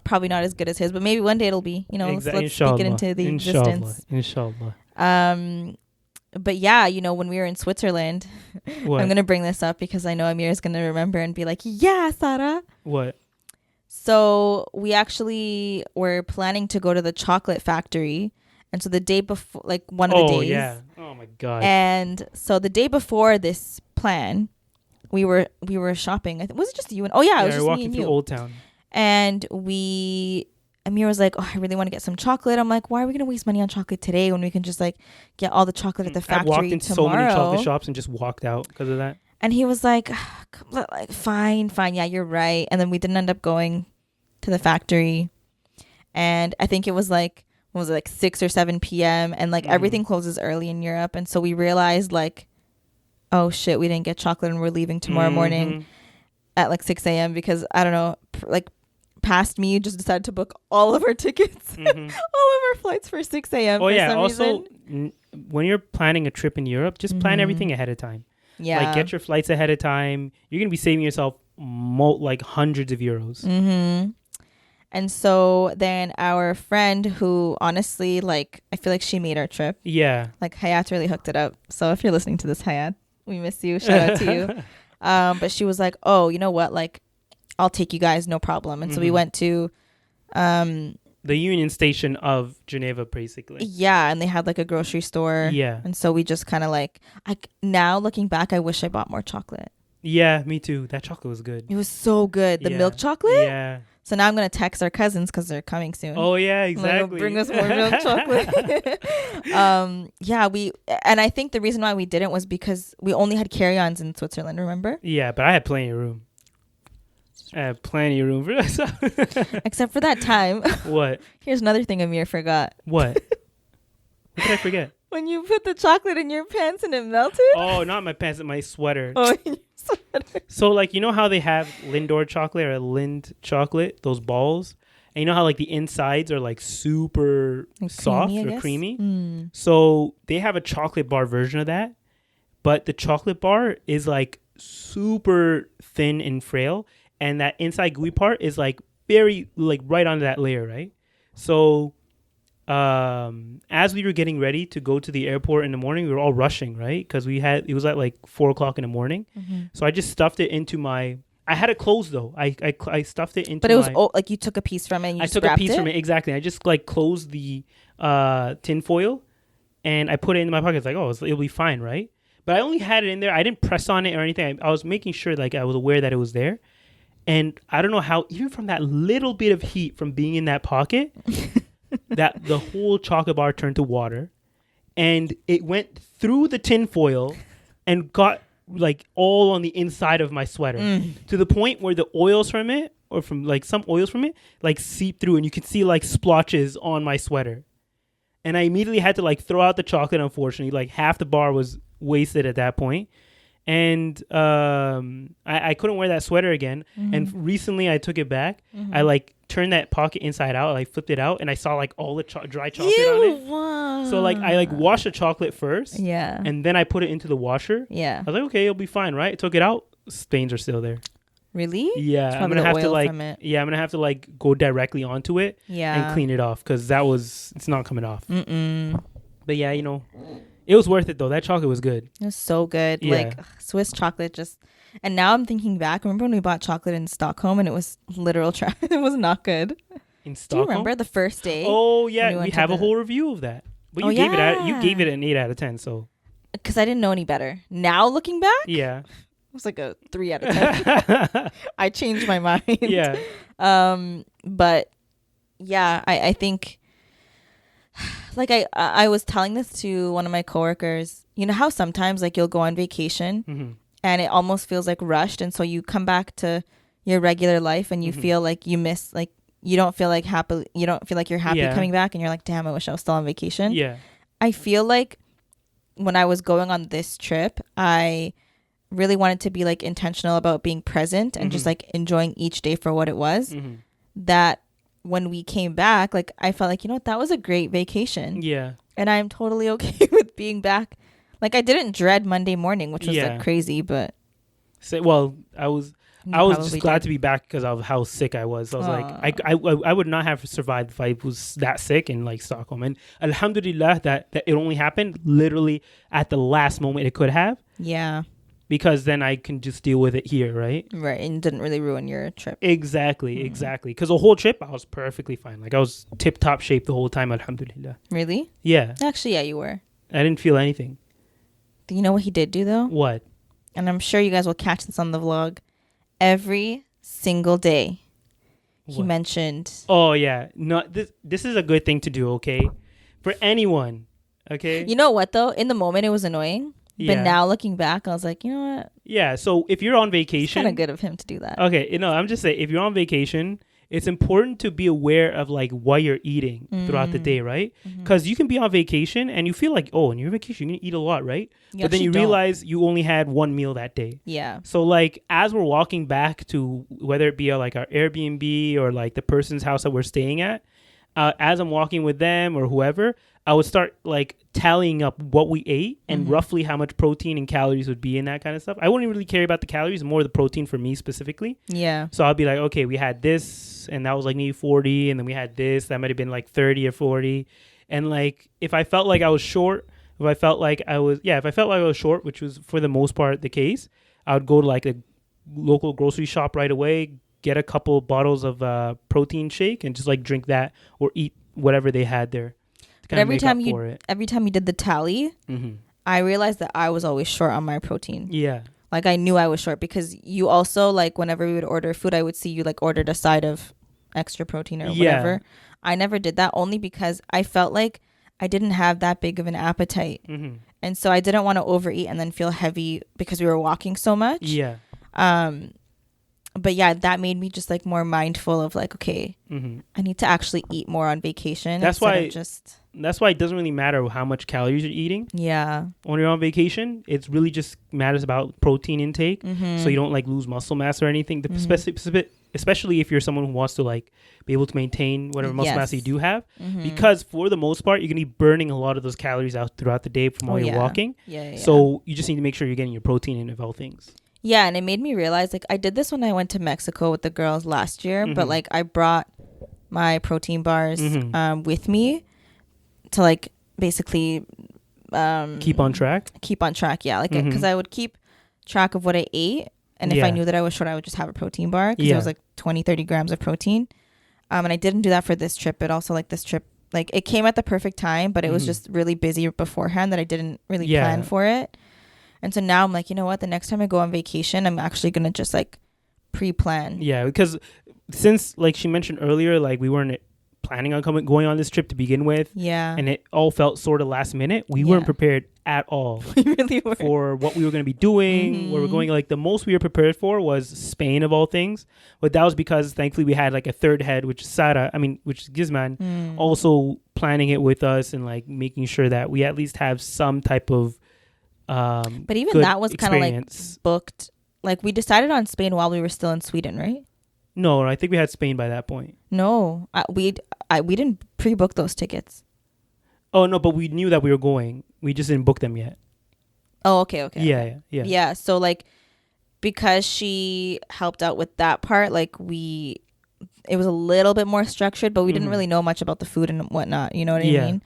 probably not as good as his, but maybe one day it'll be. Let's speak it into the existence.
Inshallah.
But yeah, when we were in Switzerland, I'm gonna bring this up because I know Amir is gonna remember and be like, "Yeah, Sarah."
What?
So we actually were planning to go to the chocolate factory. And so the day before, like one of the days. Oh, yeah.
Oh, my God.
And so the day before this plan, we were shopping. Was it just you? It was just me
walking
and
through
you.
Old Town.
And Amir was like, oh, I really want to get some chocolate. I'm like, why are we going to waste money on chocolate today when we can just like get all the chocolate at the factory tomorrow? I walked in
so many chocolate shops and just walked out because of that.
And he was like, fine. Yeah, you're right. And then we didn't end up going to the factory. And I think it was like, 6 or 7 p.m. and like everything closes early in Europe. And so we realized like oh shit, we didn't get chocolate and we're leaving tomorrow morning at like 6 a.m. because I don't know, like past me just decided to book all of our tickets, all of our flights for 6 a.m.
Oh
for
yeah.
some
Also,
reason.
When you're planning a trip in Europe, just plan everything ahead of time.
Yeah.
Like get your flights ahead of time. You're gonna be saving yourself like hundreds of euros.
And so then our friend who honestly, like, I feel like she made our trip.
Yeah.
Like Hayat really hooked it up. So if you're listening to this, Hayat, we miss you. Shout out to you. But she was like, oh, you know what? Like, I'll take you guys, no problem. And so we went to
the Union Station of Geneva, basically.
Yeah, and they had like a grocery store.
Yeah.
And so we just kind of like, now looking back, I wish I bought more chocolate.
Yeah, me too. That chocolate was good.
It was so good. The milk chocolate?
Yeah.
So now I'm going to text our cousins because they're coming soon.
Oh, yeah, exactly.
Bring us more milk chocolate. And I think the reason why we didn't was because we only had carry-ons in Switzerland, remember?
Yeah, but I had plenty of room. I had plenty of room for that.
Except for that time.
What?
Here's another thing Amir forgot.
What? What did I forget?
When you put the chocolate in your pants and it melted?
Oh, not my pants, my sweater.
Oh, your sweater.
So, like, you know how they have Lindor chocolate or Lind chocolate, those balls? And you know how, like, the insides are, like, super soft or creamy? So, they have a chocolate bar version of that. But the chocolate bar is, like, super thin and frail. And that inside gooey part is, like, very, like, right on that layer, right? So... as we were getting ready to go to the airport in the morning, we were all rushing, right? Because it was at like 4:00 in the morning. So I just stuffed it into I had it closed though. I stuffed it into
But it was like you took a piece from it and you
I took a piece from it, exactly. I just like closed the tin foil and I put it in my pocket. It's like, oh, it'll be fine, right? But I only had it in there. I didn't press on it or anything. I was making sure like I was aware that it was there. And I don't know how, even from that little bit of heat from being in that pocket... that the whole chocolate bar turned to water and it went through the tin foil and got like all on the inside of my sweater to the point where the oils from it or from like some oils from it like seep through and you could see like splotches on my sweater. And I immediately had to like throw out the chocolate. Unfortunately, like half the bar was wasted at that point. And I couldn't wear that sweater again. And recently I took it back. I like turned that pocket inside out. I flipped it out and I saw like all the dry chocolate on it.
Wow.
So like I like washed the chocolate first.
Yeah.
And then I put it into the washer.
Yeah.
I was like, okay, it'll be fine, right? I took it out. Stains are still there.
Really?
Yeah. I'm gonna have to like. Yeah, I'm gonna have to like go directly onto it.
Yeah.
And clean it off because it's not coming off. But yeah, you know. It was worth it though. That chocolate was good.
It was so good.
Yeah.
Like Swiss chocolate just, and now I'm thinking back. Remember when we bought chocolate in Stockholm and it was literal trash? It was not good.
In Stockholm?
Do you remember the first day?
Oh yeah, we have a whole review of that. But you gave it an 8 out of 10. So
because I didn't know any better. Now looking back,
yeah,
it was like a 3 out of 10. I changed my mind.
Yeah.
But yeah, I think. Like I was telling this to one of my coworkers. You know how sometimes like you'll go on vacation and it almost feels like rushed, and so you come back to your regular life and you feel like you miss, like you don't feel like happy. You don't feel like you're happy coming back, and you're like, damn, I wish I was still on vacation.
Yeah.
I feel like when I was going on this trip, I really wanted to be like intentional about being present and just like enjoying each day for what it was. That when we came back, like I felt like, you know what, that was a great vacation.
Yeah.
And I'm totally okay with being back. Like I didn't dread Monday morning, which was like crazy, but
I was just glad to be back because of how sick I was. I was like, I would not have survived if I was that sick in like Stockholm. And alhamdulillah that it only happened literally at the last moment it could have.
Yeah.
Because then I can just deal with it here, right?
Right, and didn't really ruin your trip.
Exactly. Because the whole trip, I was perfectly fine. Like, I was tip-top shape the whole time, alhamdulillah.
Really?
Yeah.
Actually, yeah, you were.
I didn't feel anything.
Do you know what he did do, though?
What?
And I'm sure you guys will catch this on the vlog. Every single day, he mentioned...
Oh, yeah. No, this is a good thing to do, okay? For anyone, okay?
You know what, though? In the moment, it was annoying.
Yeah.
But now looking back, I was like, you know what?
Yeah. So if you're on vacation,
It's kind of good of him to do that.
Okay. You know, I'm just saying, if you're on vacation it's important to be aware of like what you're eating throughout the day, right? Because you can be on vacation and you feel like, oh, on your vacation you're gonna eat a lot, right? But then you realize you only had one meal that day.
Yeah.
So like as we're walking back to whether it be like our Airbnb or like the person's house that we're staying at, as I'm walking with them or whoever, I would start like tallying up what we ate and roughly how much protein and calories would be in that kind of stuff. I wouldn't really care about the calories, more the protein for me specifically.
Yeah.
So I'll be like, okay, we had this and that was like maybe 40, and then we had this that might have been like 30 or 40. And like if I felt like I was short, if I felt like I was short, which was for the most part the case, I would go to like a local grocery shop right away, get a couple bottles of protein shake and just like drink that or eat whatever they had there.
But every time you did the tally, I realized that I was always short on my protein.
Yeah.
Like I knew I was short because you also like whenever we would order food, I would see you like ordered a side of extra protein or whatever. I never did that only because I felt like I didn't have that big of an appetite. And so I didn't want to overeat and then feel heavy because we were walking so much.
Yeah.
But yeah, that made me just like more mindful of like, okay, I need to actually eat more on vacation. That's why
it doesn't really matter how much calories you're eating.
Yeah.
When you're on vacation, it's really just matters about protein intake. So you don't like lose muscle mass or anything. Especially if you're someone who wants to like be able to maintain whatever muscle mass you do have. Because for the most part, you're going to be burning a lot of those calories out throughout the day from while you're walking. So you just need to make sure you're getting your protein in of all things.
Yeah, and it made me realize, like, I did this when I went to Mexico with the girls last year, but, like, I brought my protein bars with me to, like, basically...
keep on track?
Keep on track, yeah. Like, because I would keep track of what I ate, and if I knew that I was short, I would just have a protein bar, because it was, like, 20, 30 grams of protein. And I didn't do that for this trip, but also, like, this trip, like, it came at the perfect time, but it was just really busy beforehand that I didn't really plan for it. And so now I'm like, you know what? The next time I go on vacation, I'm actually going to just like pre-plan.
Yeah, because since like she mentioned earlier, like we weren't planning on going on this trip to begin with.
Yeah.
And it all felt sort of last minute. We weren't prepared at all.
We really weren't.
For what we were going to be doing, where we're going. Like the most we were prepared for was Spain of all things. But that was because thankfully we had like a third head, which is Gizman, also planning it with us and like making sure that we at least have some type of
but even that was kind of like booked. Like we decided on Spain while we were still in Sweden, right?
No, I think we had Spain by that point.
No, we didn't pre-book those tickets.
Oh no, but we knew that we were going. We just didn't book them yet.
Oh, okay. Yeah. So like, because she helped out with that part, like it was a little bit more structured, but we didn't really know much about the food and whatnot. You know what I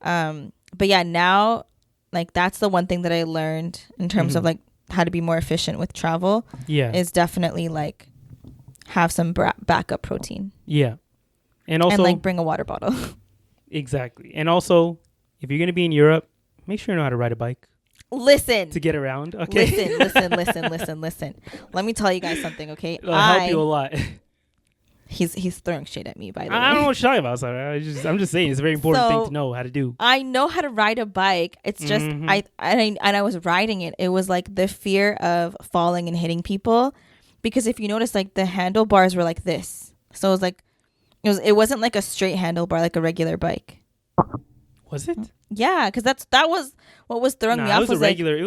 mean? But yeah, now. Like that's the one thing that I learned in terms of like how to be more efficient with travel. Yeah, is definitely like have some backup protein.
Yeah, and also
like bring a water bottle.
Exactly, and also if you're gonna be in Europe, make sure you know how to ride a bike.
Listen
to get around. Okay.
Listen. Let me tell you guys something. Okay,
it'll help you a lot.
He's throwing shade at me, by the way.
I don't know what you're talking about. Sorry. I'm just saying it's a very important thing to know how to do.
I know how to ride a bike. It's just I was riding it. It was like the fear of falling and hitting people, because if you notice, like the handlebars were like this. So it was like it wasn't like a straight handlebar like a regular bike.
Was it?
Yeah, because that was what was throwing me off.
It was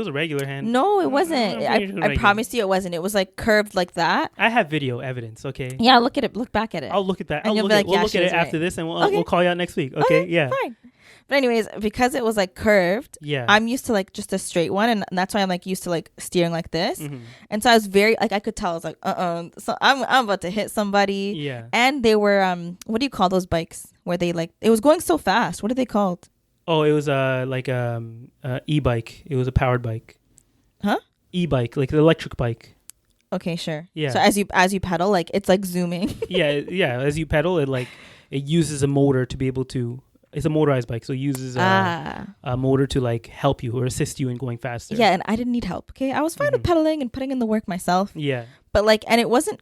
a regular hand.
No, it wasn't. I promise you it wasn't. It was like curved like that.
I have video evidence, okay?
Yeah, look at it. Look back at it.
I'll look at that. We'll look at it after this, and we'll call you out next week, okay? Yeah. Fine.
But anyways, because it was like curved, I'm used to like just a straight one, and that's why I'm like used to like steering like this. And so I was very like, I could tell I was like, so I'm about to hit somebody.
Yeah.
And they were what do you call those bikes where they like it was going so fast? What are they called?
Oh, it was like e-bike. It was a powered bike.
Huh?
E-bike, like an electric bike.
Okay, sure.
Yeah.
So as you pedal, like it's like zooming.
yeah. As you pedal, it uses a motor to be able to. It's a motorized bike, so it uses a motor to like help you or assist you in going faster.
Yeah, and I didn't need help. Okay, I was fine with pedaling and putting in the work myself.
Yeah.
But like, and it wasn't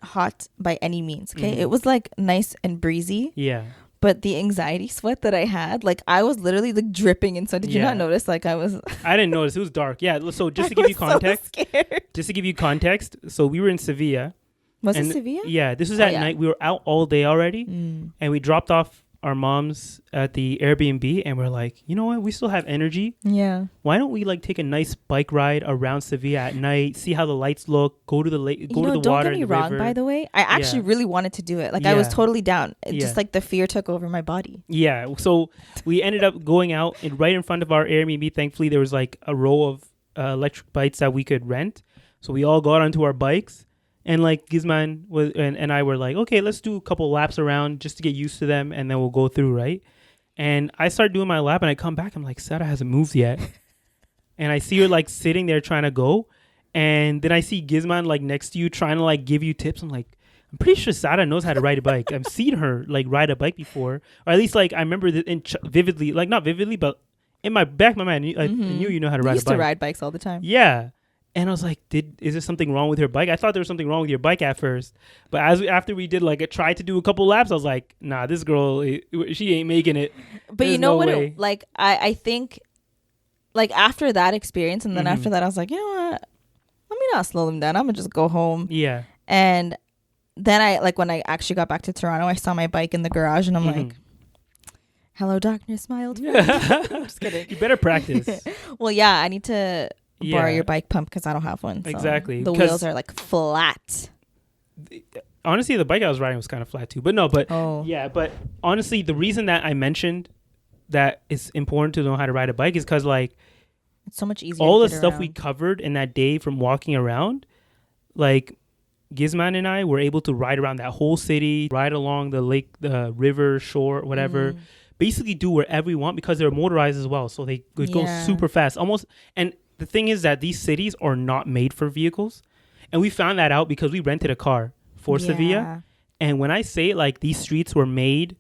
hot by any means. Okay, it was like nice and breezy.
Yeah.
But the anxiety sweat that I had, like I was literally like dripping. And so did you not notice? Like I
didn't notice. It was dark. Yeah. So just to give you context, so we were in Sevilla,
Was it Sevilla?
Yeah, this was at night. We were out all day already, and we dropped off our moms at the Airbnb, and we're like, you know what? We still have energy.
Yeah.
Why don't we like take a nice bike ride around Sevilla at night, see how the lights look, go to the lake, go to the water.
Don't get me wrong, by the way. I actually really wanted to do it. Like I was totally down. Just like the fear took over my body. Yeah.
So we ended up going out, and right in front of our Airbnb, thankfully, there was like a row of electric bikes that we could rent. So we all got onto our bikes. And like Gizman and I were like, okay, let's do a couple laps around just to get used to them, and then we'll go through, right? And I start doing my lap, and I come back. I'm like, Sarah hasn't moved yet. And I see her like sitting there trying to go. And then I see Gizman like next to you trying to like give you tips. I'm like, I'm pretty sure Sarah knows how to ride a bike. I've seen her like ride a bike before. Or at least like I remember vividly, like not vividly, but in my back of my mind, I knew you know how to ride a bike.
I used to ride bikes all the time.
Yeah. And I was like, is there something wrong with her bike? I thought there was something wrong with your bike at first. But after we did like tried to do a couple laps, I was like, nah, this girl, she ain't making it.
But there's you know what? I think like after that experience and then after that, I was like, you know what? Let me not slow them down. I'm going to just go home.
Yeah.
And then when I actually got back to Toronto, I saw my bike in the garage and I'm like, hello, darkness, my old friend. I'm just kidding.
You better practice.
Well, yeah, I need to borrow your bike pump because I don't have one. So
exactly.
The wheels are like flat.
Honestly, the bike I was riding was kind of flat too. But no, but but honestly, the reason that I mentioned that it's important to know how to ride a bike is because like
it's so much easier.
All the stuff we covered in that day from walking around, like Gizman and I were able to ride around that whole city, ride along the lake, the river, shore, whatever. Basically do wherever we want because they're motorized as well. So they go super fast. Almost. And the thing is that these cities are not made for vehicles. And we found that out because we rented a car for Sevilla. And when I say like these streets were made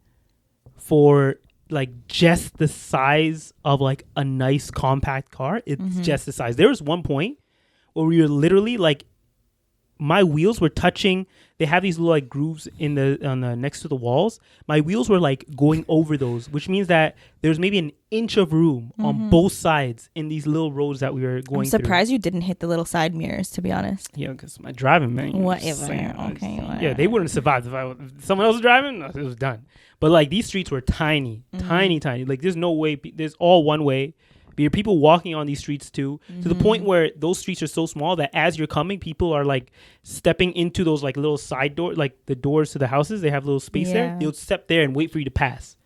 for like just the size of like a nice compact car, it's just the size. There was one point where we were literally like, my wheels were touching. They have these little like grooves in the next to the walls. My wheels were like going over those, which means that there's maybe an inch of room on both sides in these little roads that we were going through.
I'm surprised you didn't hit the little side mirrors, to be honest.
Yeah, because my driving, man.
Whatever. Okay. Whatever.
Yeah, they wouldn't survive if someone else was driving. It was done. But like these streets were tiny. Like there's no way. There's all one way. There are people walking on these streets too, to the point where those streets are so small that as you're coming, people are like stepping into those like little side doors, like the doors to the houses. They have a little space there. They'll step there and wait for you to pass.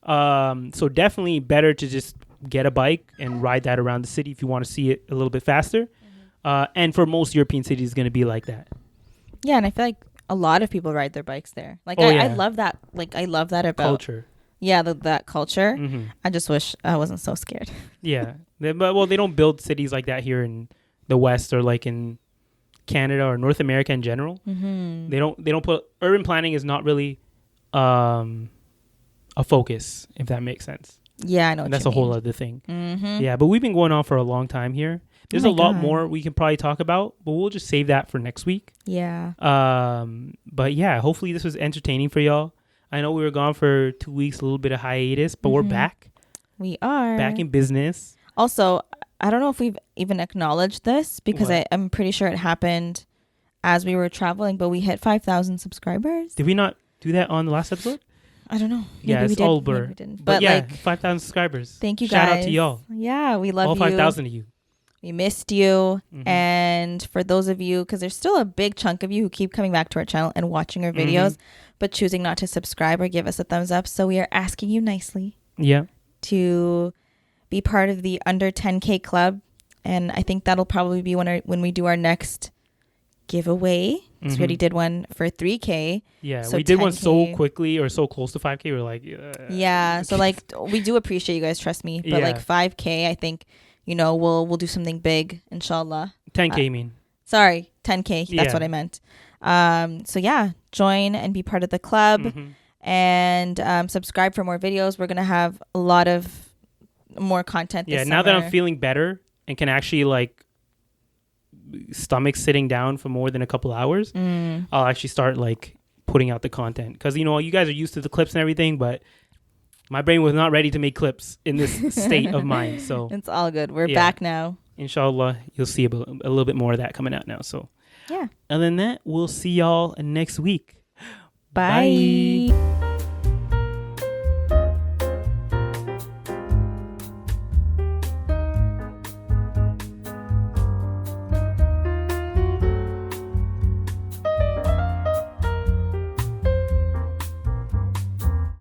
So definitely better to just get a bike and ride that around the city if you want to see it a little bit faster. And for most European cities, it's going to be like that.
Yeah, and I feel like a lot of people ride their bikes there. Like I love that. Like I love that about
culture.
Yeah, that culture. I just wish I wasn't so scared.
Yeah, they don't build cities like that here in the West or like in Canada or North America in general. They don't put urban planning is not really a focus, if that makes sense.
Yeah, I know.
And that's a whole other thing. Yeah, but we've been going on for a long time here. There's a lot more we can probably talk about, but we'll just save that for next week.
Yeah.
But yeah, hopefully this was entertaining for y'all. I know we were gone for 2 weeks, a little bit of hiatus, but we're back.
We are.
Back in business.
Also, I don't know if we've even acknowledged this because I'm pretty sure it happened as we were traveling, but we hit 5,000 subscribers.
Did we not do that on the last episode?
I don't know.
Yeah, it's all blur.
We didn't.
But yeah, 5,000 subscribers.
Thank you guys.
Shout out to y'all.
Yeah, we love
all 5,000 of you.
We missed you. And for those of you, because there's still a big chunk of you who keep coming back to our channel and watching our videos, but choosing not to subscribe or give us a thumbs up. So we are asking you nicely to be part of the under 10K club. And I think that'll probably be when we do our next giveaway. Because we already did one for 3K.
Yeah, so we did 10K. One so quickly or so close to 5K. We were like,
yeah. So like, we do appreciate you guys, trust me. But like 5K, I think, we'll do something big, inshallah.
10K, you mean?
Sorry, 10K. That's what I meant. So yeah, join and be part of the club and subscribe for more videos. We're going to have a lot of more content this summer.
Now that I'm feeling better and can actually like stomach sitting down for more than a couple hours, I'll actually start like putting out the content. Because, you guys are used to the clips and everything, but my brain was not ready to make clips in this state of mind. So
it's all good. We're back now.
inshallah, you'll see a little bit more of that coming out now. So
yeah.
Other than that, we'll see y'all next week.
Bye. Bye.